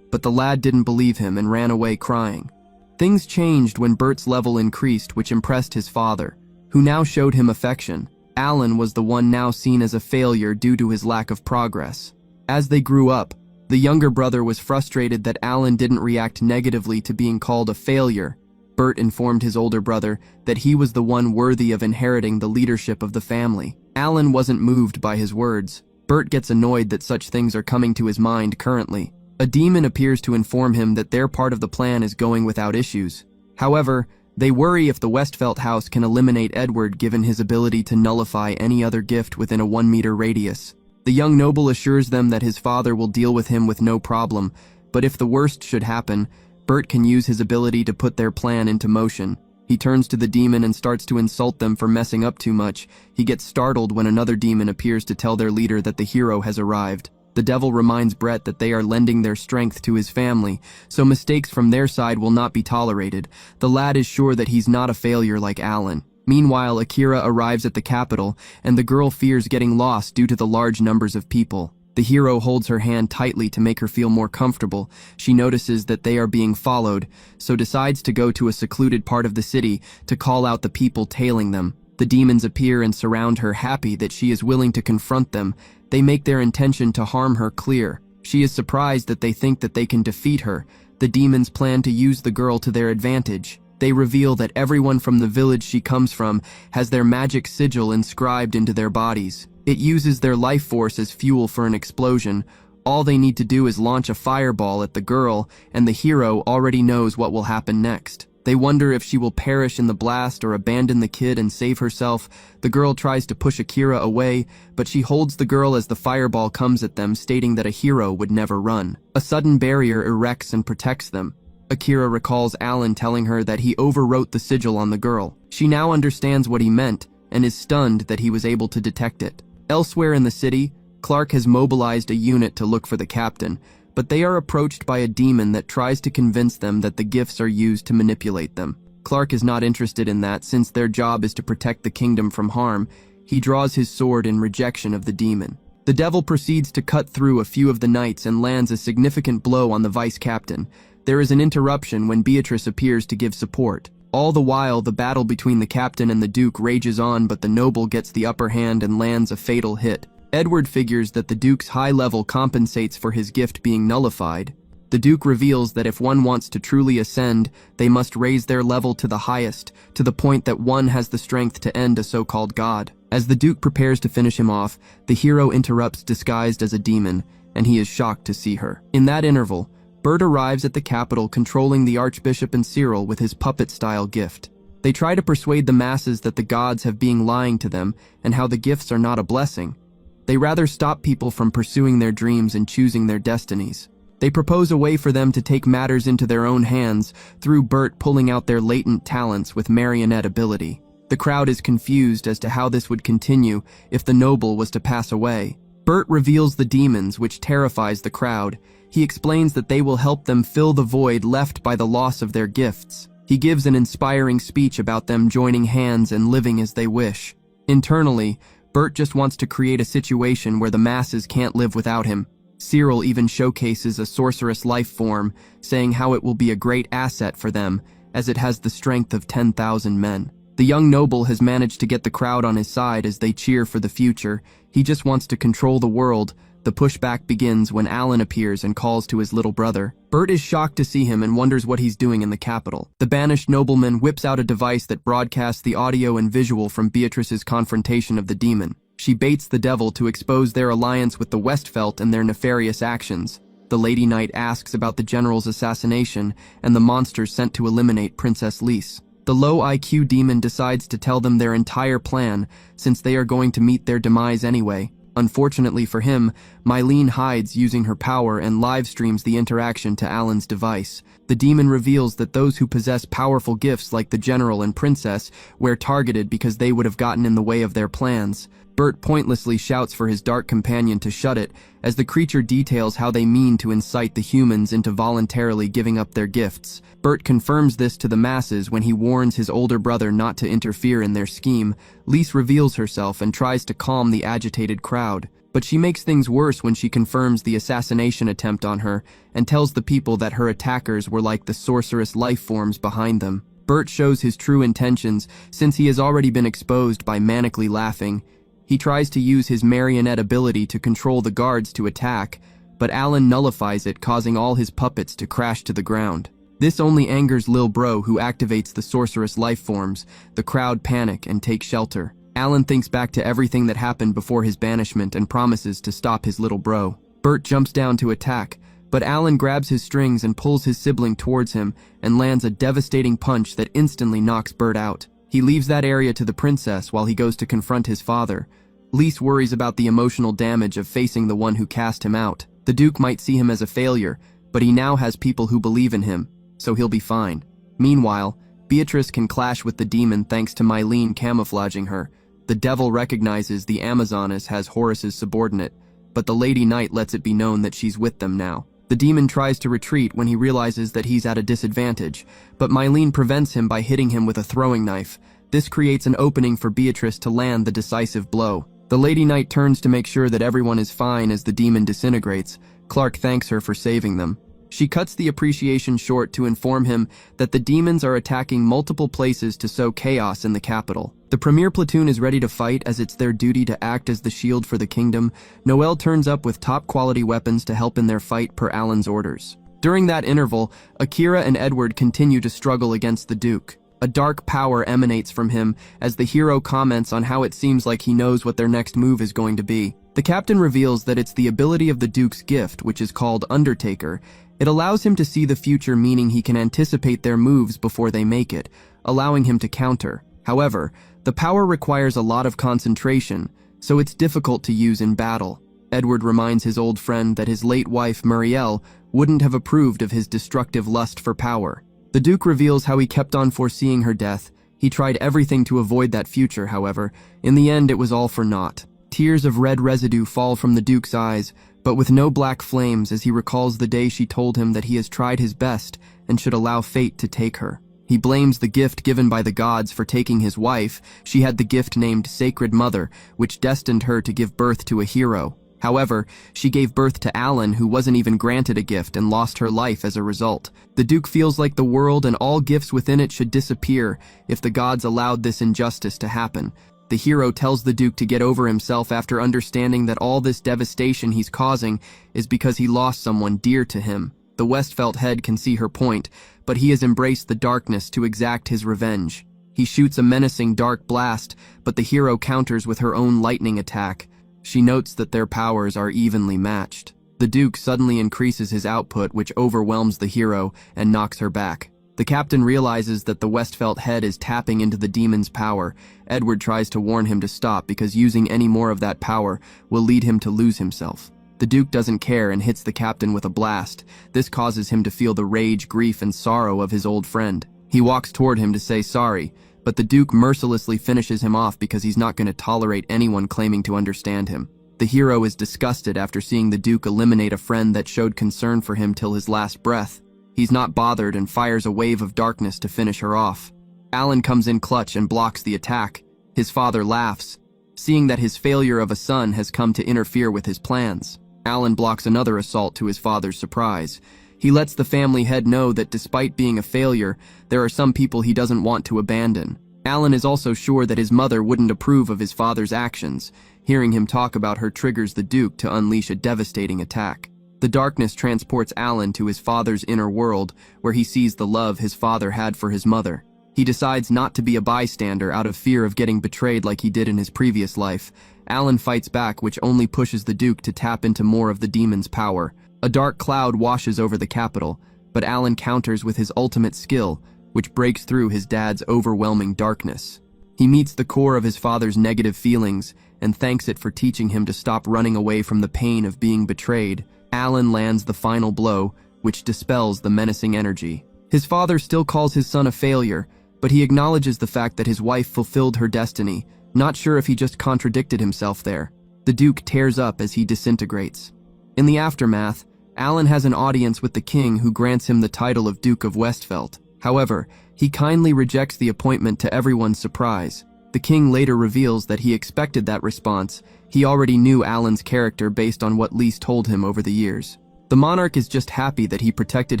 but the lad didn't believe him and ran away crying. Things changed when Bert's level increased, which impressed his father, who now showed him affection. Alan was the one now seen as a failure due to his lack of progress. As they grew up, the younger brother was frustrated that Alan didn't react negatively to being called a failure. Bert informed his older brother that he was the one worthy of inheriting the leadership of the family. Alan wasn't moved by his words. Bert gets annoyed that such things are coming to his mind currently. A demon appears to inform him that their part of the plan is going without issues. However, they worry if the Westfelt house can eliminate Edward given his ability to nullify any other gift within a 1-meter radius. The young noble assures them that his father will deal with him with no problem, but if the worst should happen, Bert can use his ability to put their plan into motion. He turns to the demon and starts to insult them for messing up too much. He gets startled when another demon appears to tell their leader that the hero has arrived. The devil reminds Brett that they are lending their strength to his family, so mistakes from their side will not be tolerated. The lad is sure that he's not a failure like Alan. Meanwhile, Akira arrives at the capital, and the girl fears getting lost due to the large numbers of people. The hero holds her hand tightly to make her feel more comfortable. She notices that they are being followed, so decides to go to a secluded part of the city to call out the people tailing them. The demons appear and surround her, happy that she is willing to confront them. They make their intention to harm her clear. She is surprised that they think that they can defeat her. The demons plan to use the girl to their advantage. They reveal that everyone from the village she comes from has their magic sigil inscribed into their bodies. It uses their life force as fuel for an explosion. All they need to do is launch a fireball at the girl, and the hero already knows what will happen next. They wonder if she will perish in the blast or abandon the kid and save herself. The girl tries to push Akira away, but she holds the girl as the fireball comes at them, stating that a hero would never run. A sudden barrier erects and protects them. Akira recalls Alan telling her that he overwrote the sigil on the girl. She now understands what he meant and is stunned that he was able to detect it. Elsewhere in the city, Clark has mobilized a unit to look for the captain, but they are approached by a demon that tries to convince them that the gifts are used to manipulate them. Clark is not interested in that since their job is to protect the kingdom from harm. He draws his sword in rejection of the demon. The devil proceeds to cut through a few of the knights and lands a significant blow on the vice captain. There is an interruption when Beatrice appears to give support. All the while, the battle between the captain and the duke rages on, but the noble gets the upper hand and lands a fatal hit. Edward figures that the duke's high level compensates for his gift being nullified. The duke reveals that if one wants to truly ascend, they must raise their level to the highest, to the point that one has the strength to end a so-called god. As the duke prepares to finish him off, the hero interrupts disguised as a demon, and he is shocked to see her. In that interval, Bert arrives at the capital controlling the Archbishop and Cyril with his puppet-style gift. They try to persuade the masses that the gods have been lying to them and how the gifts are not a blessing. They rather stop people from pursuing their dreams and choosing their destinies. They propose a way for them to take matters into their own hands through Bert pulling out their latent talents with marionette ability. The crowd is confused as to how this would continue if the noble was to pass away. Bert reveals the demons, which terrifies the crowd. He explains that they will help them fill the void left by the loss of their gifts. He gives an inspiring speech about them joining hands and living as they wish. Internally, Bert just wants to create a situation where the masses can't live without him. Cyril even showcases a sorceress life form, saying how it will be a great asset for them, as it has the strength of 10,000 men. The young noble has managed to get the crowd on his side as they cheer for the future. He just wants to control the world. The pushback begins when Alan appears and calls to his little brother. Bert is shocked to see him and wonders what he's doing in the capital. The banished nobleman whips out a device that broadcasts the audio and visual from Beatrice's confrontation of the demon. She baits the devil to expose their alliance with the Westfelt and their nefarious actions. The Lady Knight asks about the general's assassination and the monsters sent to eliminate Princess Lise. The low IQ demon decides to tell them their entire plan, since they are going to meet their demise anyway. Unfortunately for him, Mylene hides using her power and live streams the interaction to Alan's device. The demon reveals that those who possess powerful gifts like the general and princess were targeted because they would have gotten in the way of their plans. Bert pointlessly shouts for his dark companion to shut it, as the creature details how they mean to incite the humans into voluntarily giving up their gifts. Bert confirms this to the masses when he warns his older brother not to interfere in their scheme. Lise reveals herself and tries to calm the agitated crowd, but she makes things worse when she confirms the assassination attempt on her and tells the people that her attackers were like the sorceress life forms behind them. Bert shows his true intentions since he has already been exposed by manically laughing. He tries to use his marionette ability to control the guards to attack, but Alan nullifies it, causing all his puppets to crash to the ground. This only angers Lil Bro, who activates the sorceress life forms. The crowd panic and take shelter. Alan thinks back to everything that happened before his banishment and promises to stop his little bro. Bert jumps down to attack, but Alan grabs his strings and pulls his sibling towards him and lands a devastating punch that instantly knocks Bert out. He leaves that area to the princess while he goes to confront his father. Lise worries about the emotional damage of facing the one who cast him out. The Duke might see him as a failure, but he now has people who believe in him, so he'll be fine. Meanwhile, Beatrice can clash with the demon thanks to Mylene camouflaging her. The devil recognizes the Amazoness as Horus's subordinate, but the Lady Knight lets it be known that she's with them now. The demon tries to retreat when he realizes that he's at a disadvantage, but Mylene prevents him by hitting him with a throwing knife. This creates an opening for Beatrice to land the decisive blow. The Lady Knight turns to make sure that everyone is fine as the demon disintegrates. Clark thanks her for saving them. She cuts the appreciation short to inform him that the demons are attacking multiple places to sow chaos in the capital. The premier platoon is ready to fight as it's their duty to act as the shield for the kingdom. Noelle turns up with top-quality weapons to help in their fight per Alan's orders. During that interval, Akira and Edward continue to struggle against the Duke. A dark power emanates from him as the hero comments on how it seems like he knows what their next move is going to be. The captain reveals that it's the ability of the Duke's gift, which is called Undertaker. It allows him to see the future, meaning he can anticipate their moves before they make it, allowing him to counter. However, the power requires a lot of concentration, so it's difficult to use in battle. Edward reminds his old friend that his late wife, Muriel, wouldn't have approved of his destructive lust for power. The Duke reveals how he kept on foreseeing her death. He tried everything to avoid that future, however. In the end, it was all for naught. Tears of red residue fall from the Duke's eyes, but with no black flames, as he recalls the day she told him that he has tried his best and should allow fate to take her. He blames the gift given by the gods for taking his wife. She had the gift named Sacred Mother, which destined her to give birth to a hero. However, she gave birth to Alan, who wasn't even granted a gift and lost her life as a result. The Duke feels like the world and all gifts within it should disappear if the gods allowed this injustice to happen. The hero tells the Duke to get over himself after understanding that all this devastation he's causing is because he lost someone dear to him. The Westfelt head can see her point, but he has embraced the darkness to exact his revenge. He shoots a menacing dark blast, but the hero counters with her own lightning attack. She notes that their powers are evenly matched. The Duke suddenly increases his output, which overwhelms the hero and knocks her back. The captain realizes that the Westfelt head is tapping into the demon's power. Edward tries to warn him to stop because using any more of that power will lead him to lose himself. The Duke doesn't care and hits the captain with a blast. This causes him to feel the rage, grief, and sorrow of his old friend. He walks toward him to say sorry, but the Duke mercilessly finishes him off because he's not going to tolerate anyone claiming to understand him. The hero is disgusted after seeing the Duke eliminate a friend that showed concern for him till his last breath. He's not bothered and fires a wave of darkness to finish her off. Alan comes in clutch and blocks the attack. His father laughs, seeing that his failure of a son has come to interfere with his plans. Alan blocks another assault to his father's surprise. He lets the family head know that despite being a failure, there are some people he doesn't want to abandon. Alan is also sure that his mother wouldn't approve of his father's actions. Hearing him talk about her triggers the Duke to unleash a devastating attack. The darkness transports Alan to his father's inner world, where he sees the love his father had for his mother. He decides not to be a bystander out of fear of getting betrayed like he did in his previous life. Alan fights back, which only pushes the Duke to tap into more of the demon's power. A dark cloud washes over the capital, but Alan counters with his ultimate skill, which breaks through his dad's overwhelming darkness. He meets the core of his father's negative feelings and thanks it for teaching him to stop running away from the pain of being betrayed. Alan lands the final blow, which dispels the menacing energy. His father still calls his son a failure, but he acknowledges the fact that his wife fulfilled her destiny, not sure if he just contradicted himself there. The Duke tears up as he disintegrates. In the aftermath, Alan has an audience with the king, who grants him the title of Duke of Westfelt. However, he kindly rejects the appointment to everyone's surprise. The king later reveals that he expected that response. He already knew Alan's character based on what Lise told him over the years. The monarch is just happy that he protected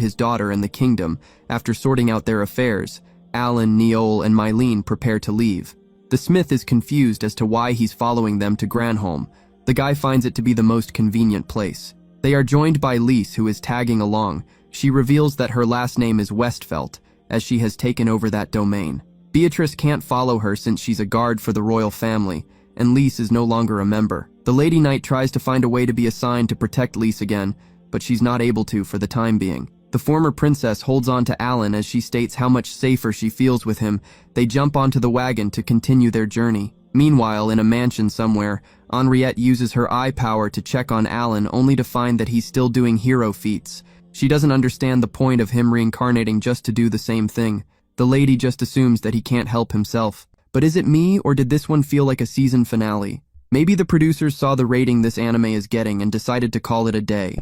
his daughter and the kingdom. After sorting out their affairs, Alan, Niol, and Mylene prepare to leave. The smith is confused as to why he's following them to Granholm. The guy finds it to be the most convenient place. They are joined by Lise, who is tagging along. She reveals that her last name is Westfelt, as she has taken over that domain. Beatrice can't follow her since she's a guard for the royal family, and Lise is no longer a member. The Lady Knight tries to find a way to be assigned to protect Lise again, but she's not able to for the time being. The former princess holds on to Alan as she states how much safer she feels with him. They jump onto the wagon to continue their journey. Meanwhile, in a mansion somewhere, Henriette uses her eye power to check on Alan, only to find that he's still doing hero feats. She doesn't understand the point of him reincarnating just to do the same thing. The lady just assumes that he can't help himself. But is it me, or did this one feel like a season finale? Maybe the producers saw the rating this anime is getting and decided to call it a day.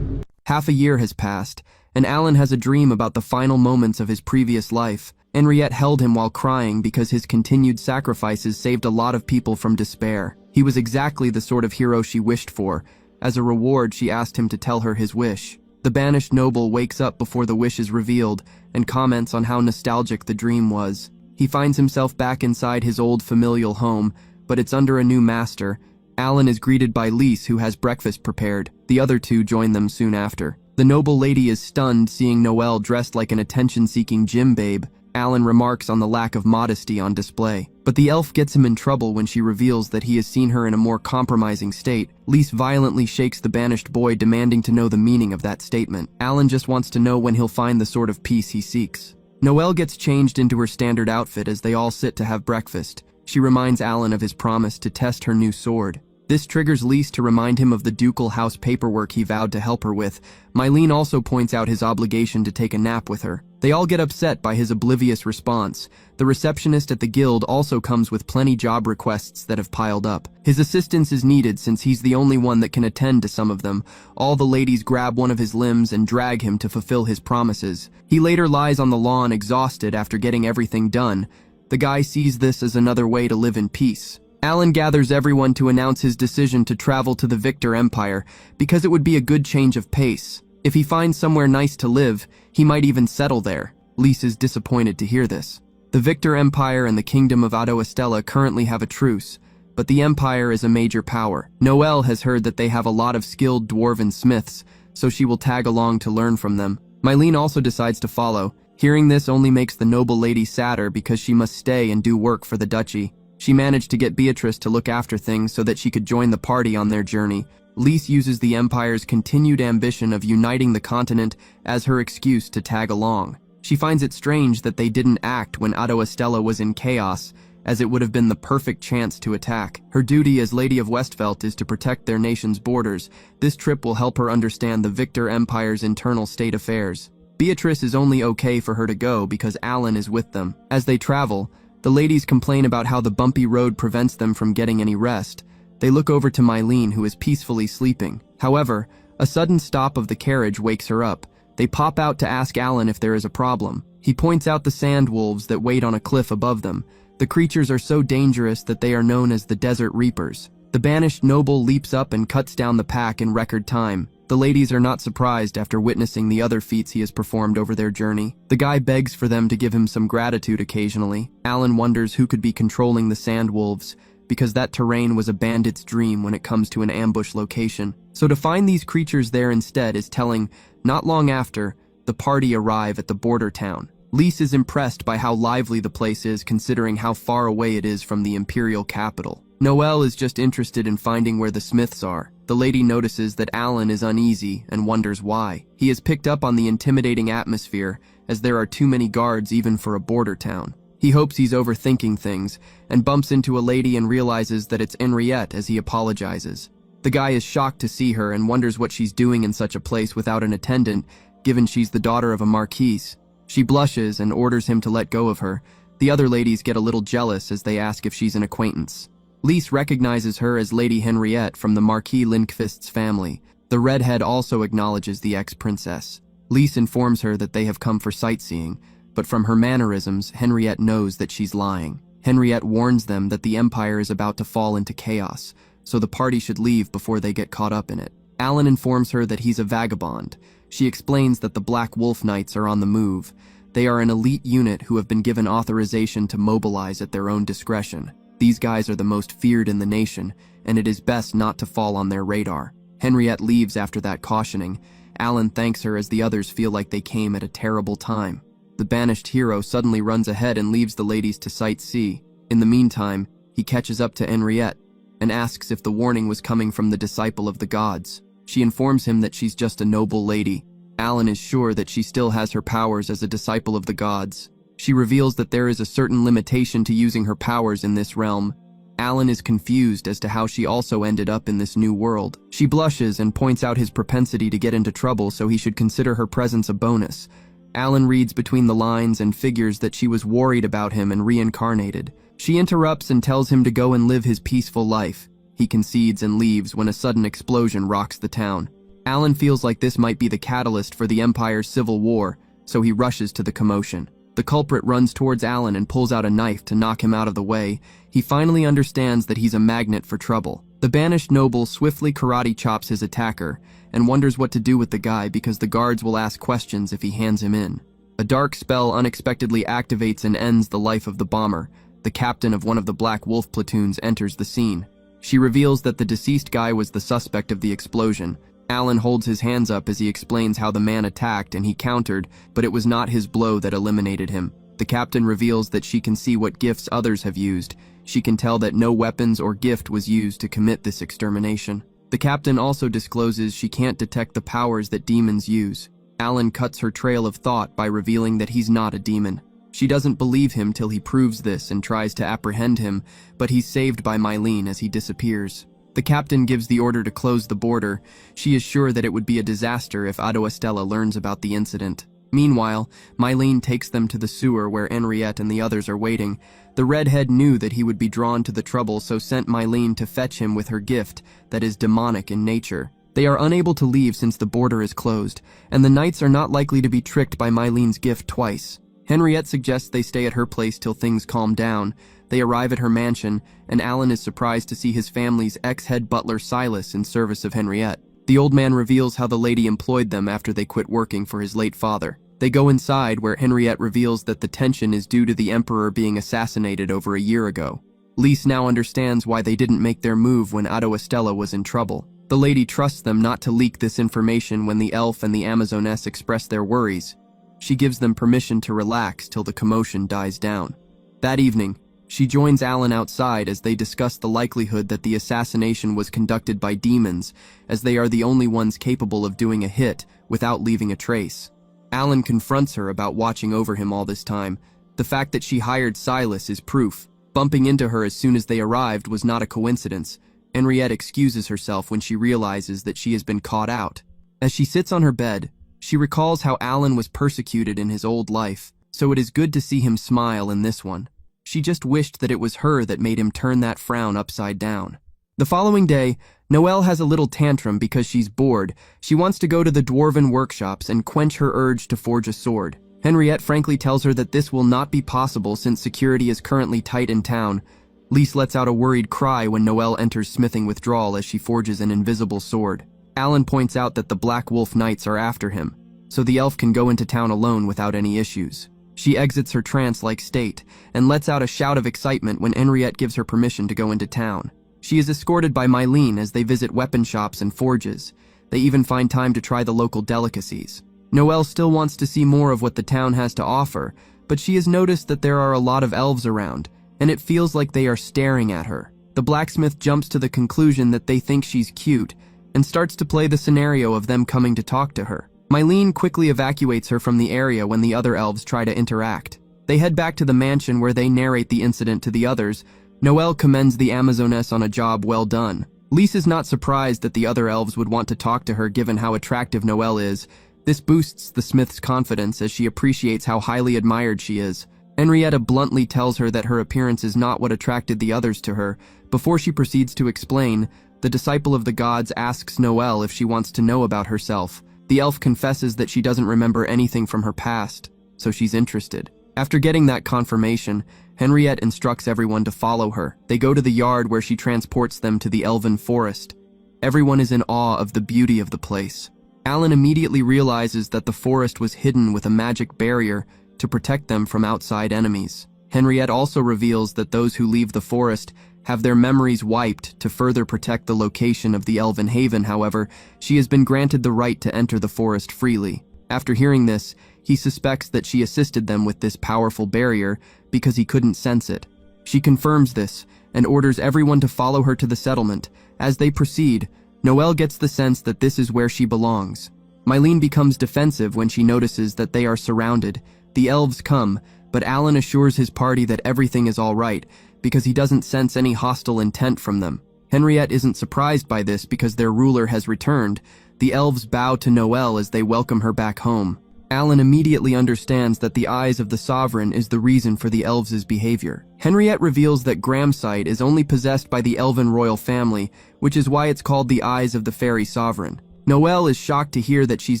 Half a year has passed, and Alan has a dream about the final moments of his previous life. Henriette held him while crying because his continued sacrifices saved a lot of people from despair. He was exactly the sort of hero she wished for. As a reward, she asked him to tell her his wish. The banished noble wakes up before the wish is revealed and comments on how nostalgic the dream was. He finds himself back inside his old familial home, but it's under a new master. Alan is greeted by Lise, who has breakfast prepared. The other two join them soon after. The noble lady is stunned seeing Noelle dressed like an attention-seeking gym babe. Alan remarks on the lack of modesty on display. But the elf gets him in trouble when she reveals that he has seen her in a more compromising state. Lise violently shakes the banished boy, demanding to know the meaning of that statement. Alan just wants to know when he'll find the sort of peace he seeks. Noelle gets changed into her standard outfit as they all sit to have breakfast. She reminds Alan of his promise to test her new sword. This triggers Lise to remind him of the ducal house paperwork he vowed to help her with. Mylene also points out his obligation to take a nap with her. They all get upset by his oblivious response. The receptionist at the guild also comes with plenty job requests that have piled up. His assistance is needed since he's the only one that can attend to some of them. All the ladies grab one of his limbs and drag him to fulfill his promises. He later lies on the lawn exhausted after getting everything done. The guy sees this as another way to live in peace. Alan gathers everyone to announce his decision to travel to the Victor Empire because it would be a good change of pace. If he finds somewhere nice to live, he might even settle there. Lise is disappointed to hear this. The Victor Empire and the Kingdom of Ado Estella currently have a truce, but the Empire is a major power. Noelle has heard that they have a lot of skilled dwarven smiths, so she will tag along to learn from them. Mylene also decides to follow. Hearing this only makes the noble lady sadder because she must stay and do work for the duchy. She managed to get Beatrice to look after things so that she could join the party on their journey. Lise uses the Empire's continued ambition of uniting the continent as her excuse to tag along. She finds it strange that they didn't act when Ado Estella was in chaos, as it would have been the perfect chance to attack. Her duty as Lady of Westfelt is to protect their nation's borders. This trip will help her understand the Victor Empire's internal state affairs. Beatrice is only okay for her to go because Alan is with them. As they travel, the ladies complain about how the bumpy road prevents them from getting any rest. They look over to Mylene, who is peacefully sleeping. However, a sudden stop of the carriage wakes her up. They pop out to ask Alan if there is a problem. He points out the sand wolves that wait on a cliff above them. The creatures are so dangerous that they are known as the Desert Reapers. The banished noble leaps up and cuts down the pack in record time. The ladies are not surprised after witnessing the other feats he has performed over their journey. The guy begs for them to give him some gratitude occasionally. Alan wonders who could be controlling the sand wolves, because that terrain was a bandit's dream when it comes to an ambush location. So to find these creatures there instead is telling. Not long after, the party arrive at the border town. Lise is impressed by how lively the place is considering how far away it is from the imperial capital. Noelle is just interested in finding where the smiths are. The lady notices that Alan is uneasy and wonders why. He has picked up on the intimidating atmosphere, as there are too many guards even for a border town. He hopes he's overthinking things, and bumps into a lady and realizes that it's Henriette as he apologizes. The guy is shocked to see her and wonders what she's doing in such a place without an attendant, given she's the daughter of a marquise. She blushes and orders him to let go of her. The other ladies get a little jealous as they ask if she's an acquaintance. Lise recognizes her as Lady Henriette from the Marquis Lindqvist's family. The redhead also acknowledges the ex-princess. Lise informs her that they have come for sightseeing, but from her mannerisms, Henriette knows that she's lying. Henriette warns them that the Empire is about to fall into chaos, so the party should leave before they get caught up in it. Alan informs her that he's a vagabond. She explains that the Black Wolf Knights are on the move. They are an elite unit who have been given authorization to mobilize at their own discretion. These guys are the most feared in the nation, and it is best not to fall on their radar. Henriette leaves after that cautioning. Alan thanks her as the others feel like they came at a terrible time. The banished hero suddenly runs ahead and leaves the ladies to sightsee. In the meantime, he catches up to Henriette and asks if the warning was coming from the disciple of the gods. She informs him that she's just a noble lady. Alan is sure that she still has her powers as a disciple of the gods. She reveals that there is a certain limitation to using her powers in this realm. Alan is confused as to how she also ended up in this new world. She blushes and points out his propensity to get into trouble, so he should consider her presence a bonus. Alan reads between the lines and figures that she was worried about him and reincarnated. She interrupts and tells him to go and live his peaceful life. He concedes and leaves when a sudden explosion rocks the town. Alan feels like this might be the catalyst for the Empire's civil war, so he rushes to the commotion. The culprit runs towards Alan and pulls out a knife to knock him out of the way. He finally understands that he's a magnet for trouble. The banished noble swiftly karate chops his attacker and wonders what to do with the guy because the guards will ask questions if he hands him in. A dark spell unexpectedly activates and ends the life of the bomber. The captain of one of the Black Wolf platoons enters the scene. She reveals that the deceased guy was the suspect of the explosion. Alan holds his hands up as he explains how the man attacked and he countered, but it was not his blow that eliminated him. The captain reveals that she can see what gifts others have used. She can tell that no weapons or gift was used to commit this extermination. The captain also discloses she can't detect the powers that demons use. Alan cuts her trail of thought by revealing that he's not a demon. She doesn't believe him till he proves this and tries to apprehend him, but he's saved by Mylene as he disappears. The captain gives the order to close the border. She is sure that it would be a disaster if Ado Estella learns about the incident. Meanwhile, Mylene takes them to the sewer where Henriette and the others are waiting. The redhead knew that he would be drawn to the trouble, so sent Mylene to fetch him with her gift that is demonic in nature. They are unable to leave since the border is closed, and the knights are not likely to be tricked by Mylene's gift twice. Henriette suggests they stay at her place till things calm down. They arrive at her mansion, and Alan is surprised to see his family's ex-head butler Silas in service of Henriette. The old man reveals how the lady employed them after they quit working for his late father. They go inside, where Henriette reveals that the tension is due to the Emperor being assassinated over a year ago. Lise now understands why they didn't make their move when Ado Estella was in trouble. The lady trusts them not to leak this information when the elf and the Amazoness express their worries. She gives them permission to relax till the commotion dies down. That evening, she joins Alan outside as they discuss the likelihood that the assassination was conducted by demons, as they are the only ones capable of doing a hit without leaving a trace. Alan confronts her about watching over him all this time. The fact that she hired Silas is proof. Bumping into her as soon as they arrived was not a coincidence. Henriette excuses herself when she realizes that she has been caught out. As she sits on her bed, she recalls how Alan was persecuted in his old life, so it is good to see him smile in this one. She just wished that it was her that made him turn that frown upside down. The following day, Noelle has a little tantrum because she's bored. She wants to go to the dwarven workshops and quench her urge to forge a sword. Henriette frankly tells her that this will not be possible since security is currently tight in town. Lise lets out a worried cry when Noelle enters smithing withdrawal as she forges an invisible sword. Alan points out that the Black Wolf Knights are after him, so the elf can go into town alone without any issues. She exits her trance-like state and lets out a shout of excitement when Henriette gives her permission to go into town. She is escorted by Mylene as they visit weapon shops and forges. They even find time to try the local delicacies. Noelle still wants to see more of what the town has to offer, but she has noticed that there are a lot of elves around, and it feels like they are staring at her. The blacksmith jumps to the conclusion that they think she's cute and starts to play the scenario of them coming to talk to her. Mylene quickly evacuates her from the area when the other elves try to interact. They head back to the mansion where they narrate the incident to the others. Noelle commends the Amazoness on a job well done. Lise is not surprised that the other elves would want to talk to her given how attractive Noelle is. This boosts the smith's confidence as she appreciates how highly admired she is. Henriette bluntly tells her that her appearance is not what attracted the others to her. Before she proceeds to explain, the disciple of the gods asks Noelle if she wants to know about herself. The elf confesses that she doesn't remember anything from her past, so she's interested. After getting that confirmation, Henriette instructs everyone to follow her. They go to the yard where she transports them to the elven forest. Everyone is in awe of the beauty of the place. Alan immediately realizes that the forest was hidden with a magic barrier to protect them from outside enemies. Henriette also reveals that those who leave the forest have their memories wiped to further protect the location of the Elven Haven. However, she has been granted the right to enter the forest freely. After hearing this, he suspects that she assisted them with this powerful barrier because he couldn't sense it. She confirms this and orders everyone to follow her to the settlement. As they proceed, Noelle gets the sense that this is where she belongs. Mylene becomes defensive when she notices that they are surrounded. The elves come, but Alan assures his party that everything is all right because he doesn't sense any hostile intent from them. Henriette isn't surprised by this because their ruler has returned. The elves bow to Noelle as they welcome her back home. Alan immediately understands that the eyes of the sovereign is the reason for the elves' behavior. Henriette reveals that Gramsite is only possessed by the elven royal family, which is why it's called the eyes of the fairy sovereign. Noelle is shocked to hear that she's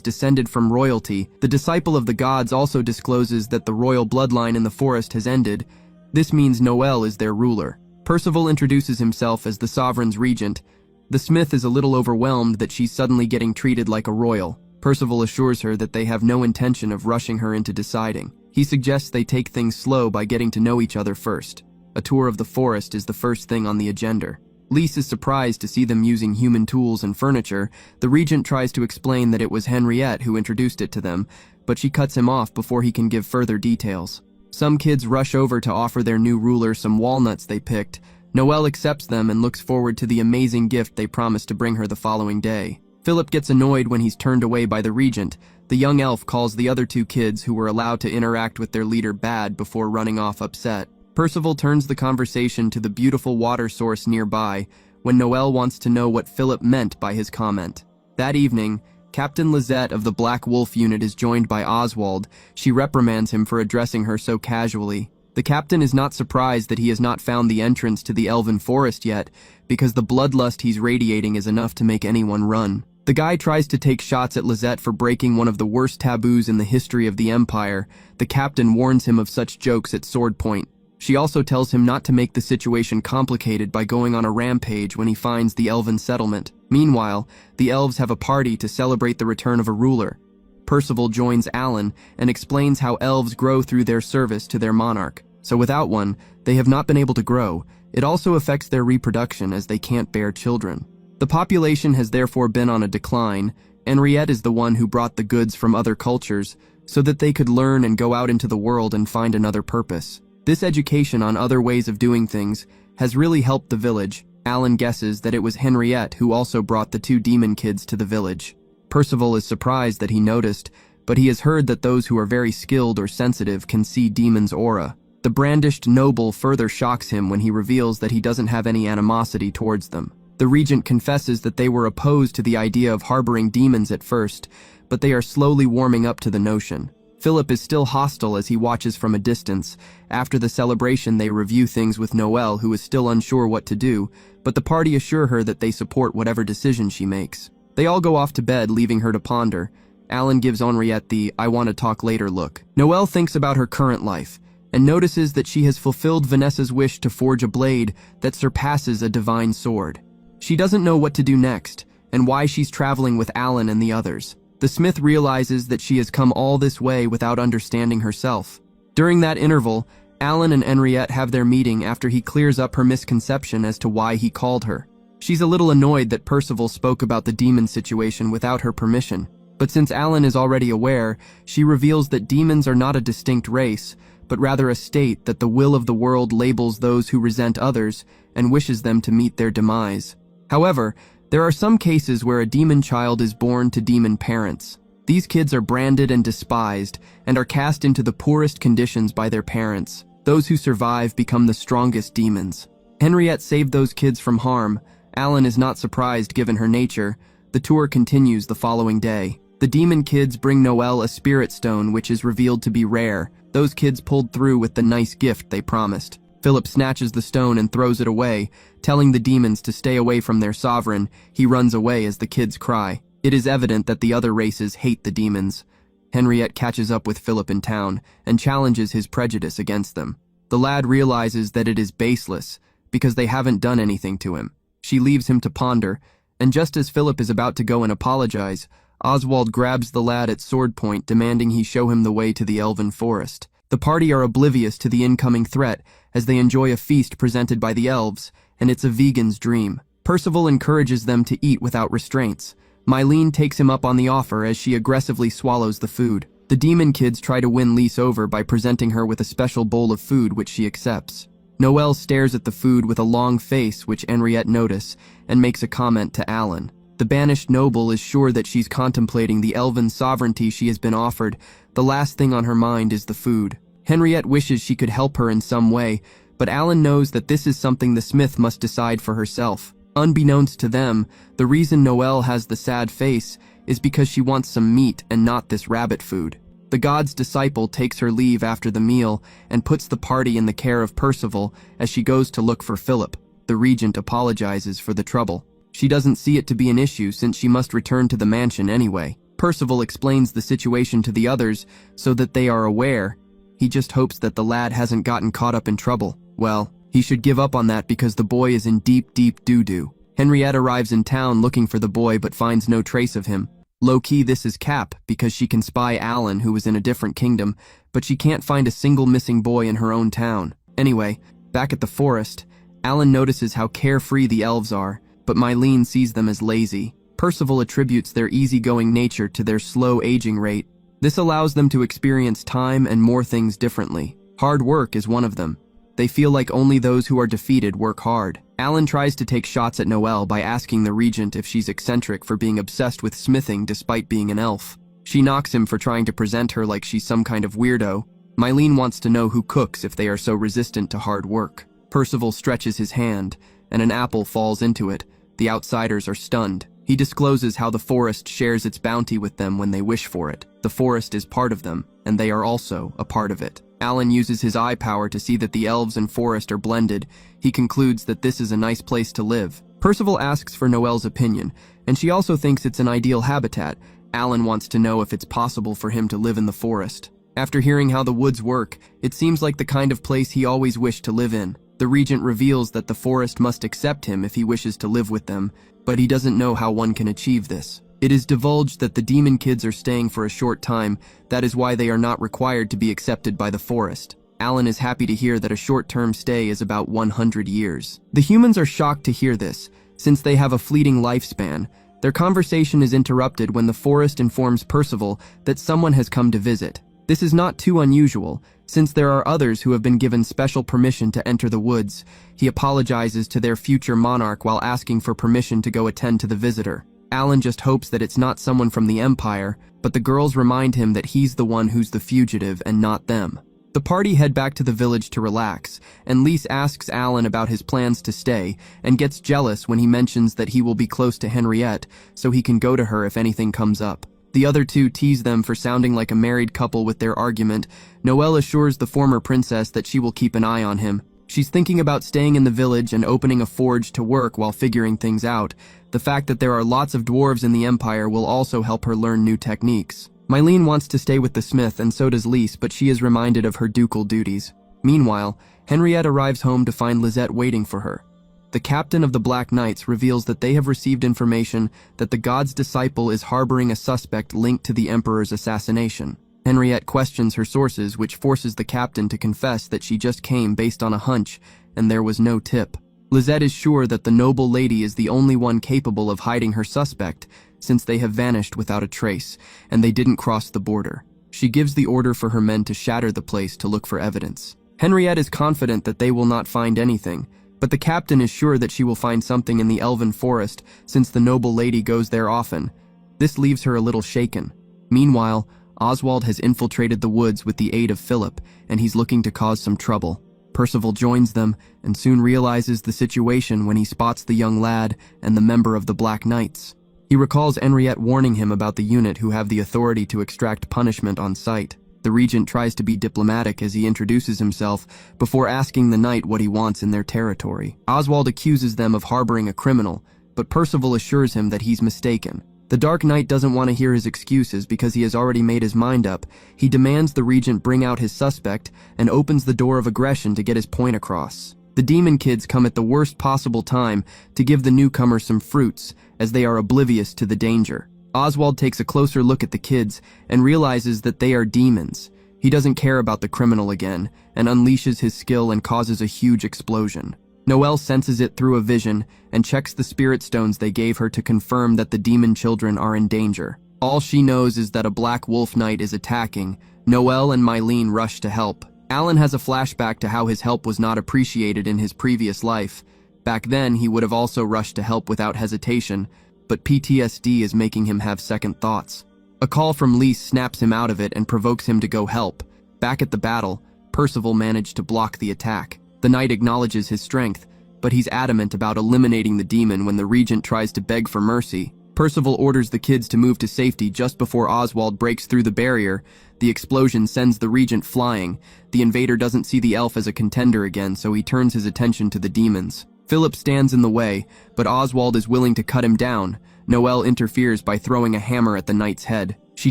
descended from royalty. The disciple of the gods also discloses that the royal bloodline in the forest has ended. This means Noelle is their ruler. Percival introduces himself as the sovereign's regent. The smith is a little overwhelmed that she's suddenly getting treated like a royal. Percival assures her that they have no intention of rushing her into deciding. He suggests they take things slow by getting to know each other first. A tour of the forest is the first thing on the agenda. Lise is surprised to see them using human tools and furniture. The regent tries to explain that it was Henriette who introduced it to them, but she cuts him off before he can give further details. Some kids rush over to offer their new ruler some walnuts they picked. Noelle accepts them and looks forward to the amazing gift they promised to bring her the following day. Philip gets annoyed when he's turned away by the regent. The young elf calls the other two kids who were allowed to interact with their leader bad before running off upset. Percival turns the conversation to the beautiful water source nearby when Noelle wants to know what Philip meant by his comment. That evening, Captain Lizette of the Black Wolf unit is joined by Oswald. She reprimands him for addressing her so casually. The captain is not surprised that he has not found the entrance to the elven forest yet, because the bloodlust he's radiating is enough to make anyone run. The guy tries to take shots at Lizette for breaking one of the worst taboos in the history of the Empire. The captain warns him of such jokes at sword point. She also tells him not to make the situation complicated by going on a rampage when he finds the elven settlement. Meanwhile, the elves have a party to celebrate the return of a ruler. Percival joins Alan and explains how elves grow through their service to their monarch. So without one, they have not been able to grow. It also affects their reproduction as they can't bear children. The population has therefore been on a decline. Henriette is the one who brought the goods from other cultures so that they could learn and go out into the world and find another purpose. This education on other ways of doing things has really helped the village. Alan guesses that it was Henriette who also brought the two demon kids to the village. Percival is surprised that he noticed, but he has heard that those who are very skilled or sensitive can see demons' aura. The brandished noble further shocks him when he reveals that he doesn't have any animosity towards them. The regent confesses that they were opposed to the idea of harboring demons at first, but they are slowly warming up to the notion. Philip is still hostile as he watches from a distance. After the celebration, they review things with Noelle, who is still unsure what to do, but the party assure her that they support whatever decision she makes. They all go off to bed, leaving her to ponder. Alan gives Henriette the "I want to talk later" look. Noelle thinks about her current life and notices that she has fulfilled Vanessa's wish to forge a blade that surpasses a divine sword. She doesn't know what to do next and why she's traveling with Alan and the others. The smith realizes that she has come all this way without understanding herself. During that interval, Alan and Henriette have their meeting after he clears up her misconception as to why he called her. She's a little annoyed that Percival spoke about the demon situation without her permission, but since Alan is already aware, she reveals that demons are not a distinct race, but rather a state that the will of the world labels those who resent others and wishes them to meet their demise. However, there are some cases where a demon child is born to demon parents. These kids are branded and despised and are cast into the poorest conditions by their parents. Those who survive become the strongest demons. Henriette saved those kids from harm. Alan is not surprised given her nature. The tour continues the following day. The demon kids bring Noelle a spirit stone, which is revealed to be rare. Those kids pulled through with the nice gift they promised. Philip snatches the stone and throws it away, telling the demons to stay away from their sovereign. He runs away as the kids cry. It is evident that the other races hate the demons. Henriette catches up with Philip in town and challenges his prejudice against them. The lad realizes that it is baseless because they haven't done anything to him. She leaves him to ponder, and just as Philip is about to go and apologize, Oswald grabs the lad at sword point, demanding he show him the way to the elven forest. The party are oblivious to the incoming threat as they enjoy a feast presented by the elves, and it's a vegan's dream. Percival encourages them to eat without restraints. Mylene takes him up on the offer as she aggressively swallows the food. The demon kids try to win Lise over by presenting her with a special bowl of food, which she accepts. Noelle stares at the food with a long face, which Henriette notices, and makes a comment to Alan. The banished noble is sure that she's contemplating the elven sovereignty she has been offered. The last thing on her mind is the food. Henriette wishes she could help her in some way, but Alan knows that this is something the smith must decide for herself. Unbeknownst to them, the reason Noelle has the sad face is because she wants some meat and not this rabbit food. The god's disciple takes her leave after the meal and puts the party in the care of Percival as she goes to look for Philip. The regent apologizes for the trouble. She doesn't see it to be an issue since she must return to the mansion anyway. Percival explains the situation to the others so that they are aware. He just hopes that the lad hasn't gotten caught up in trouble. Well, he should give up on that because the boy is in deep, deep doo-doo. Henriette arrives in town looking for the boy but finds no trace of him. Low-key, this is Cap, because she can spy Alan, who was in a different kingdom, but she can't find a single missing boy in her own town. Anyway, back at the forest, Alan notices how carefree the elves are, but Mylene sees them as lazy. Percival attributes their easygoing nature to their slow aging rate. This allows them to experience time and more things differently. Hard work is one of them. They feel like only those who are defeated work hard. Alan tries to take shots at Noelle by asking the regent if she's eccentric for being obsessed with smithing despite being an elf. She knocks him for trying to present her like she's some kind of weirdo. Mylene wants to know who cooks if they are so resistant to hard work. Percival stretches his hand, and an apple falls into it. The outsiders are stunned. He discloses how the forest shares its bounty with them when they wish for it. The forest is part of them, and they are also a part of it. Alan uses his eye power to see that the elves and forest are blended. He concludes that this is a nice place to live. Percival asks for Noelle's opinion, and she also thinks it's an ideal habitat. Alan wants to know if it's possible for him to live in the forest. After hearing how the woods work, it seems like the kind of place he always wished to live in. The regent reveals that the forest must accept him if he wishes to live with them, but he doesn't know how one can achieve this. It is divulged that the demon kids are staying for a short time. That is why they are not required to be accepted by the forest. Alan is happy to hear that a short-term stay is about 100 years. The humans are shocked to hear this, since they have a fleeting lifespan. Their conversation is interrupted when the forest informs Percival that someone has come to visit. This is not too unusual, since there are others who have been given special permission to enter the woods. He apologizes to their future monarch while asking for permission to go attend to the visitor. Alan just hopes that it's not someone from the Empire, but the girls remind him that he's the one who's the fugitive and not them. The party head back to the village to relax, and Lise asks Alan about his plans to stay, and gets jealous when he mentions that he will be close to Henriette, so he can go to her if anything comes up. The other two tease them for sounding like a married couple with their argument. Noelle assures the former princess that she will keep an eye on him. She's thinking about staying in the village and opening a forge to work while figuring things out. The fact that there are lots of dwarves in the Empire will also help her learn new techniques. Mylene wants to stay with the smith, and so does Lise, but she is reminded of her ducal duties. Meanwhile, Henriette arrives home to find Lisette waiting for her. The captain of the Black Knights reveals that they have received information that the god's disciple is harboring a suspect linked to the Emperor's assassination. Henriette questions her sources, which forces the captain to confess that she just came based on a hunch, and there was no tip. Lisette is sure that the noble lady is the only one capable of hiding her suspect, since they have vanished without a trace, and they didn't cross the border. She gives the order for her men to shatter the place to look for evidence. Henriette is confident that they will not find anything, but the captain is sure that she will find something in the elven forest, since the noble lady goes there often. This leaves her a little shaken. Meanwhile, Oswald has infiltrated the woods with the aid of Philip, and he's looking to cause some trouble. Percival joins them, and soon realizes the situation when he spots the young lad and the member of the Black Knights. He recalls Henriette warning him about the unit who have the authority to extract punishment on sight. The regent tries to be diplomatic as he introduces himself before asking the knight what he wants in their territory. Oswald accuses them of harboring a criminal, but Percival assures him that he's mistaken. The Dark Knight doesn't want to hear his excuses because he has already made his mind up. He demands the regent bring out his suspect and opens the door of aggression to get his point across. The demon kids come at the worst possible time to give the newcomer some fruits, as they are oblivious to the danger. Oswald takes a closer look at the kids and realizes that they are demons. He doesn't care about the criminal again and unleashes his skill and causes a huge explosion. Noelle senses it through a vision and checks the spirit stones they gave her to confirm that the demon children are in danger. All she knows is that a black wolf knight is attacking. Noelle and Mylene rush to help. Alan has a flashback to how his help was not appreciated in his previous life. Back then, he would have also rushed to help without hesitation, but PTSD is making him have second thoughts. A call from Lise snaps him out of it and provokes him to go help. Back at the battle, Percival managed to block the attack. The knight acknowledges his strength, but he's adamant about eliminating the demon when the regent tries to beg for mercy. Percival orders the kids to move to safety just before Oswald breaks through the barrier. The explosion sends the regent flying. The invader doesn't see the elf as a contender again, so he turns his attention to the demons. Philip stands in the way, but Oswald is willing to cut him down. Noelle interferes by throwing a hammer at the knight's head. She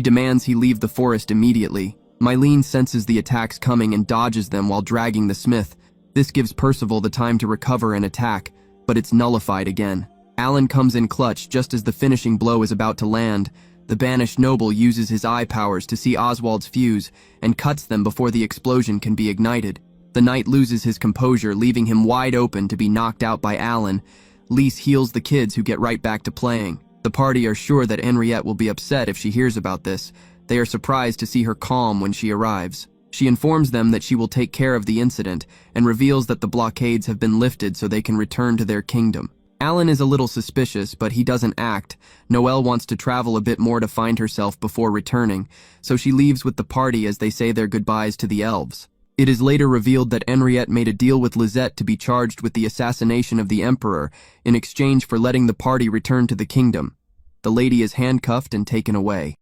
demands he leave the forest immediately. Mylene senses the attacks coming and dodges them while dragging the smith. This gives Percival the time to recover and attack, but it's nullified again. Alan comes in clutch just as the finishing blow is about to land. The banished noble uses his eye powers to see Oswald's fuse and cuts them before the explosion can be ignited. The knight loses his composure, leaving him wide open to be knocked out by Alan. Lise heals the kids, who get right back to playing. The party are sure that Henriette will be upset if she hears about this. They are surprised to see her calm when she arrives. She informs them that she will take care of the incident and reveals that the blockades have been lifted so they can return to their kingdom. Alan is a little suspicious, but he doesn't act. Noelle wants to travel a bit more to find herself before returning, so she leaves with the party as they say their goodbyes to the elves. It is later revealed that Henriette made a deal with Lisette to be charged with the assassination of the Emperor in exchange for letting the party return to the kingdom. The lady is handcuffed and taken away.